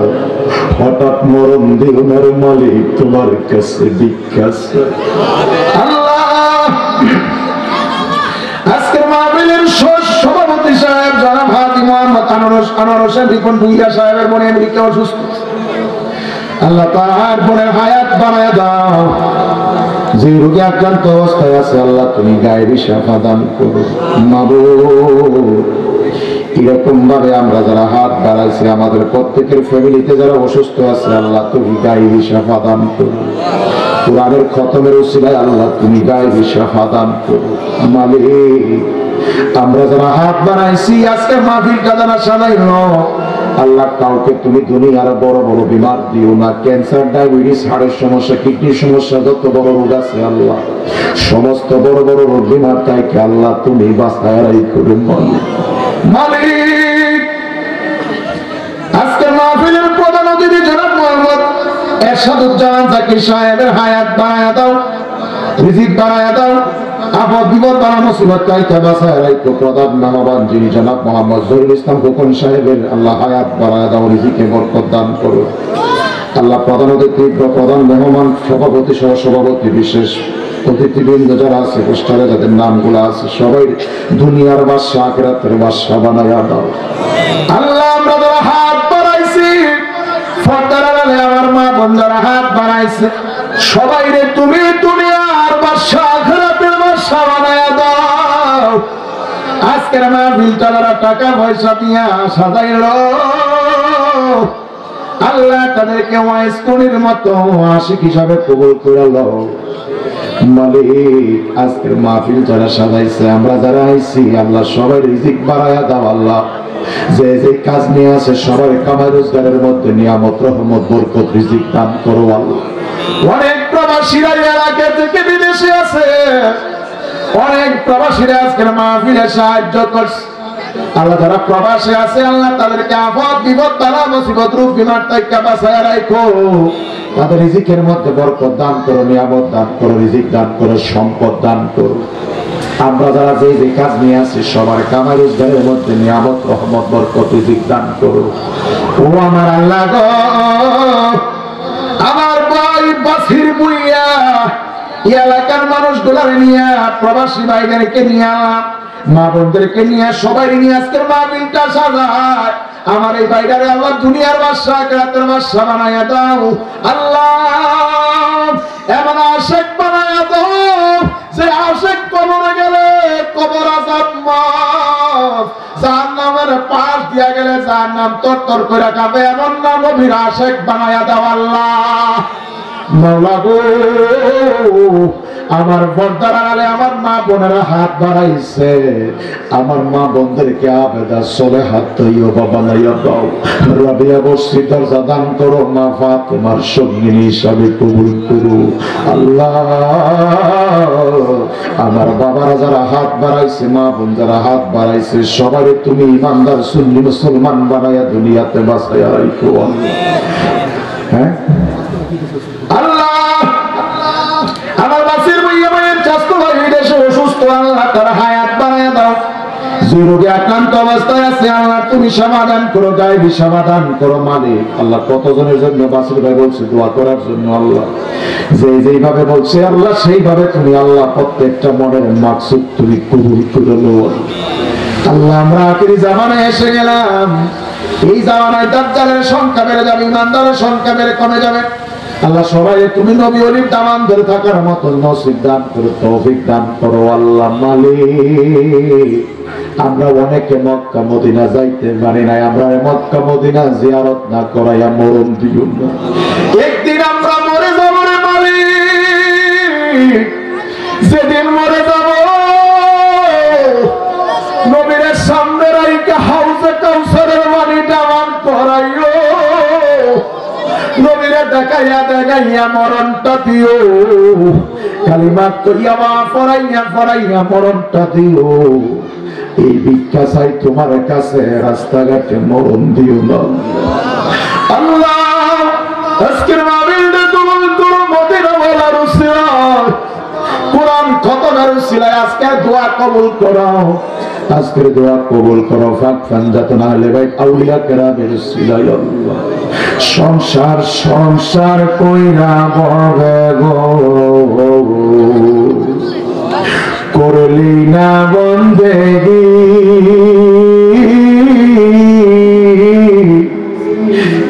হঠাৎ মরণ দিও না রে মালিক, তোমার কাছে ভিক্ষা চাই। আল্লাহ আজকের মাহফিলের সভাপতি সাহেব জনাব হাজী মোহাম্মদ আনোয়ার হোসেন রিপন ভুইয়া সাহেবের মনে আমেরিকা অসুস্থ, আল্লাহ তার বোনের হায়াত বাড়াইয়া দাও। যে রোগে আক্রান্ত অবস্থায় আছে, আল্লাহ তুমি গায়েবী শিফা দান করো। মাবুদ এরকম ভাবে আমরা যারা হাত বাড়াইছি, আমাদের প্রত্যেকের ফ্যামিলিতে যারা অসুস্থ আছে, আল্লাহ তুমি গায়েবী শিফা দান করো। কোরআনের খতমের উসিলায় আল্লাহ তুমি গায়েবী শিফা দান করো। মালিক আমরা যারা হাত বাড়াইছি, আজকে মাহফিলটা যারা সাজাইলো, আল্লাহ কাউকে তুমি দুনিয়ার বড় বড় বিমার দিও না। ক্যান্সার, ডায়াবেটিস, হাড়ের সমস্যা, কিডনির সমস্যা, যত বড় রোগ আছে আল্লাহ সমস্ত বড় বড় রোগ বিমার থেকে আল্লাহ তুমি বাঁচায় রাখো মালিক। আজকে মাহফিলের প্রধান অতিথি জনাব মোহাম্মদ এরশাদুজ্জামান জাকির সাহেবের হায়াত বাড়ায়া দাও, রিজিক বাড়ায়া দাও, আপদ বিপদ বাড়া মুসিবত থেকে বাঁচায় রাখো। প্রধান মেহমান যিনি জনাব মোহাম্মদ জহিরুল ইসলাম খোকন সাহেবের আল্লাহ হায়াত বাড়ায়া দাও, রিজিকে বরকত দান করো। আল্লাহ প্রধান অতিথি, প্রধান মেহমান, সভাপতি সহ সভাপতি, বিশেষ অতিথিবৃন্দ যারা আছে পোস্টারে যাদের নামগুলো আছে সবাই দুনিয়ার বাদশা আখিরাতের বাদশা বানায়া দাও আল্লাহ। আমরা যারা হাত বাড়াইছি পর্দার আড়ালে আমার মা বোন যারা হাত বাড়াইছে সবাই রে তুমি দুনিয়ার বাদশা আখিরাতের বাদশা বানায়া দাও। আজকের মাহফিলটা যারা টাকা পয়সা দিয়া সাজাইল আল্লাহ তাদেরকে ওয়াইস কোনের মতো আশিক হিসাবে কবুল করে লও মালিক। আজকের মাহফিল যারা সাজাইছে আমরা যারা আইছি আল্লাহ সবাই রিজিক বাড়ায়া দাও আল্লাহ। যে যে কাজ নিয়ে আছে সবাই কামাই রোজগারের মধ্যে নিয়ামত রহমত বরকত রিজিক দান করো আল্লাহ। অনেক প্রবাসীরা এলাকা থেকে বিদেশে আছে, অনেক প্রবাসীরা আজকের মাহফিলে সাহায্য করছে আল্লাহ। যারা প্রবাসে আছে আল্লাহ তাদেরকে আফত বিপদ বালা মুসিবত রূপ বিমার থেকে বাঁচায় রাখো। তাদের রিজিকের মধ্যে বরকত দান করো, নিয়ামত দান করো, রিজিক দান করো, সম্পদ দান করো। আমরা যারা যে যে কাজ নিয়ে আছি সবার কামাই রোজগারের মধ্যে নিয়ামত রহমত বরকত রিজিক দান করো। ও আমার আল্লাহ গো, আমার ভাই বাসির বুইয়া এলাকার মানুষগুলার নিয়ে প্রবাসী ভাইদেরকে নিয়ে মা বোনদেরকে নিয়ে সবাই নিয়ে আজকের মাহফিলটা সাজায়। আমার এই ভাইটারে আল্লাহ দুনিয়ার বাদশা আখিরাতের বাদশা বানায়া দাও আল্লাহ। এমন আশিক বানায়া দাও যে আশিক কবরে গেলে কবর আযাব মাফ, জাহান্নামের পাশ দিয়া গেলে জাহান্নাম তরতর করে কাঁপে এমন না নবীর আশিক বানায়া দাও আল্লাহ। মাওলা গো, আমার পর্দার আড়ালে আমার মা বোনেরা হাত বাড়াইছে, আমার মা বোনদেরকে আবেদা চলে হাত তৈয় বানাইয়া দাও। রাবিয়া বস্তি দরজা দান করো, মা ফাতেমার সঙ্গিনী হিসাবে কবুল করো আল্লাহ। আমার বাবারা যারা হাত বাড়াইছে, মা বোন যারা হাত বাড়াইছে সবাই তুমি ইমানদার সুন্নি মুসলমান বানাইয়া দুনিয়াতে বাঁচাইয়া রাখো আল্লাহ। হ্যাঁ আল্লাহ, আমার বাসির ভাইয়া ভাইয়ের স্বাস্থ্য ভাই দেশে অসুস্থ আল্লাহ তার হায়াত বানায়া দাও। যে রোগে আক্রান্ত অবস্থায় আছে আল্লাহ তুমি সমাধান করো, গায়েবী সমাধান করো মালিক। আল্লাহ কতজনের জন্য বাসির ভাই বলছে দোয়া করার জন্য আল্লাহ, যে যেইভাবে বলছে আল্লাহ সেইভাবে তুমি আল্লাহ প্রত্যেকটা মনের মাকসুদ তুমি কবুল করে নাও আল্লাহ। আমরা আখিরি জামানায় এসে গেলাম, এই জামানায় দাজ্জালের সংখ্যা বেড়ে যাবে, ইমানদারের সংখ্যা বেড়ে কমে যাবে আল্লাহ। সবাই তুমি নবী ওলির দামান ধরে থাকার মতো নসিব দান করো, তৌফিক দান করো আল্লাহ মালিক। আমরা অনেকে মক্কা মদিনা যাইতে পারি নাই, আমরা মক্কা মদিনা জিয়ারত না করাইয়া মরণ দিও না। একদিন আমরা মরে যাব রে মালিক, যেদিন মরে যাব নবীর সামনে রাইকা হাউজে কাউসারের পানি দামান করাইও, নবীরে দেখাইয়া দেখাইয়া মরণটা দিও, কালিমা কইয়া মা পড়াইয়া পড়াইয়া মরণটা দিও। এই ভিক্ষা চাই তোমার কাছে, রাস্তাঘাটে মরণ দিও না আল্লাহ। আজকের মাহফিলটা কবুল করো মদিনা ওয়ালার উসিলায়, কুরআন খতমের উসিলায় আজকের দোয়া কবুল করো, আজকের দোয়া কবুল করো। ফাক ফানজাতনা আহলে বাইত আউলিয়া কেরামের উসিলায় আল্লাহ। সংসার সংসার কইরা বগে গো, করলি না বন্দেগি,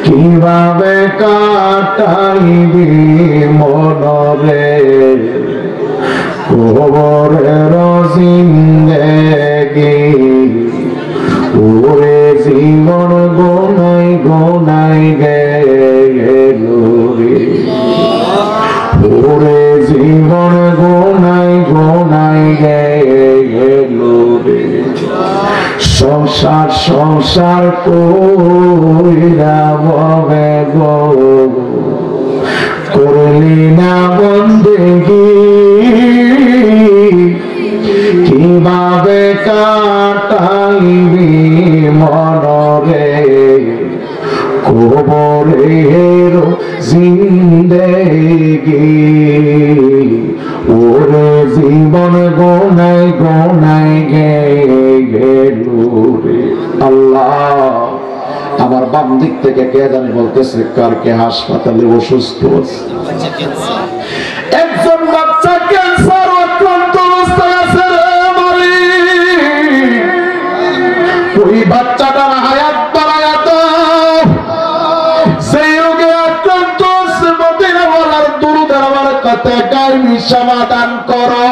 কিভাবে কাটাইবি মনরে কবরের জিন্দেগি। ওরে জীবন গোনাই গোনাই গেল রে, ওরে জীবন গোনাই গোনাই গেল রে। সংসার সংসার কইরা বগে গো, করলি না বন্দেগি, কিভাবে কাটাইবি মনরে কবরের জিন্দেগি। ওরে জীবন গোনাই গোনাই গেল রে আল্লাহ। আমার বাম দিক থেকে কে জানি বলতেছে কার কে হাসপাতালে অসুস্থ আছে, একজন বাচ্চা ক্যান্সার ওই বাচ্চাটার হায়াত বাড়ায়া দাও, সেই রোগে আক্রান্ত মদিনাওয়ালার দুরুদের বরকতে গায়বী সমাধান করো।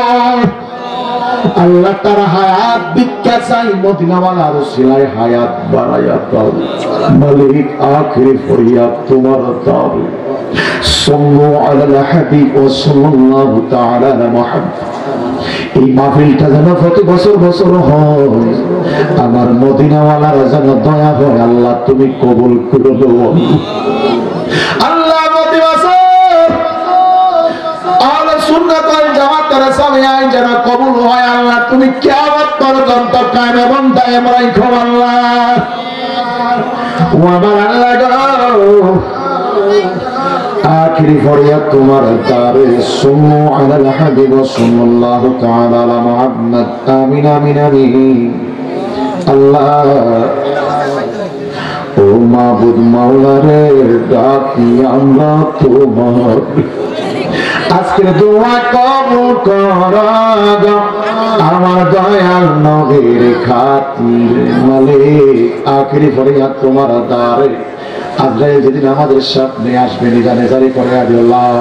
আল্লাহ তার হায়াত ভিক্ষা চাই, মদিনাওয়ালার উসিলায় হায়াত বাড়ায়া দাও মালিক। আখিরি ফরিয়াদ তোমার দাও। সাল্লু আলাল হাবিব ওয়া সাল্লাল্লাহু তাআলা আলা মুহাম্মদ। এই মাহফিলটা যেন প্রতি বছর বছর হয়, আমার মদিনাওয়ালার যেন দয়া হয়। আল্লাহ তুমি কবুল করে দাও। আল্লাহ প্রতি বছর আহলে সুন্নাত ওয়াল জামাতের সামিয়ায় যেন কবুল হয়। আল্লাহ তুমি কিয়ামত পর্যন্ত কায়েম এবং দায়েম রাখো আল্লাহ। ও আমার আল্লাহ গো, আখিরি ফরিয়াদ তোমার দারে। সাল্লু আলাল হাবিব সাল্লাল্লাহু তাআলা আলা মুহাম্মদ। আমিন আমিন আমিন। আল্লাহ ও মাবুদ মাওলা রে, ডাকি আমরা তোমার, আজকে দোয়া কবুল করো গো আমার দয়াল নবীর খাতিরে মালিক। আখিরি ফরিয়াদ তোমার দারে। আজরাইল যেদিন আমাদের সামনে আসবে, নিজানে জারি করে লা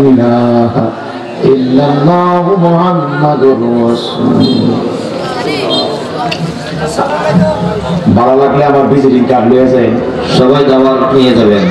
ইলাহা ইল্লাল্লাহু মুহাম্মাদুর রাসূলুল্লাহ। ভালো লাগলে আমার ভিজিটিং কার্ড নিয়ে যান, সবাই দাওয়াত নিয়ে যাবেন।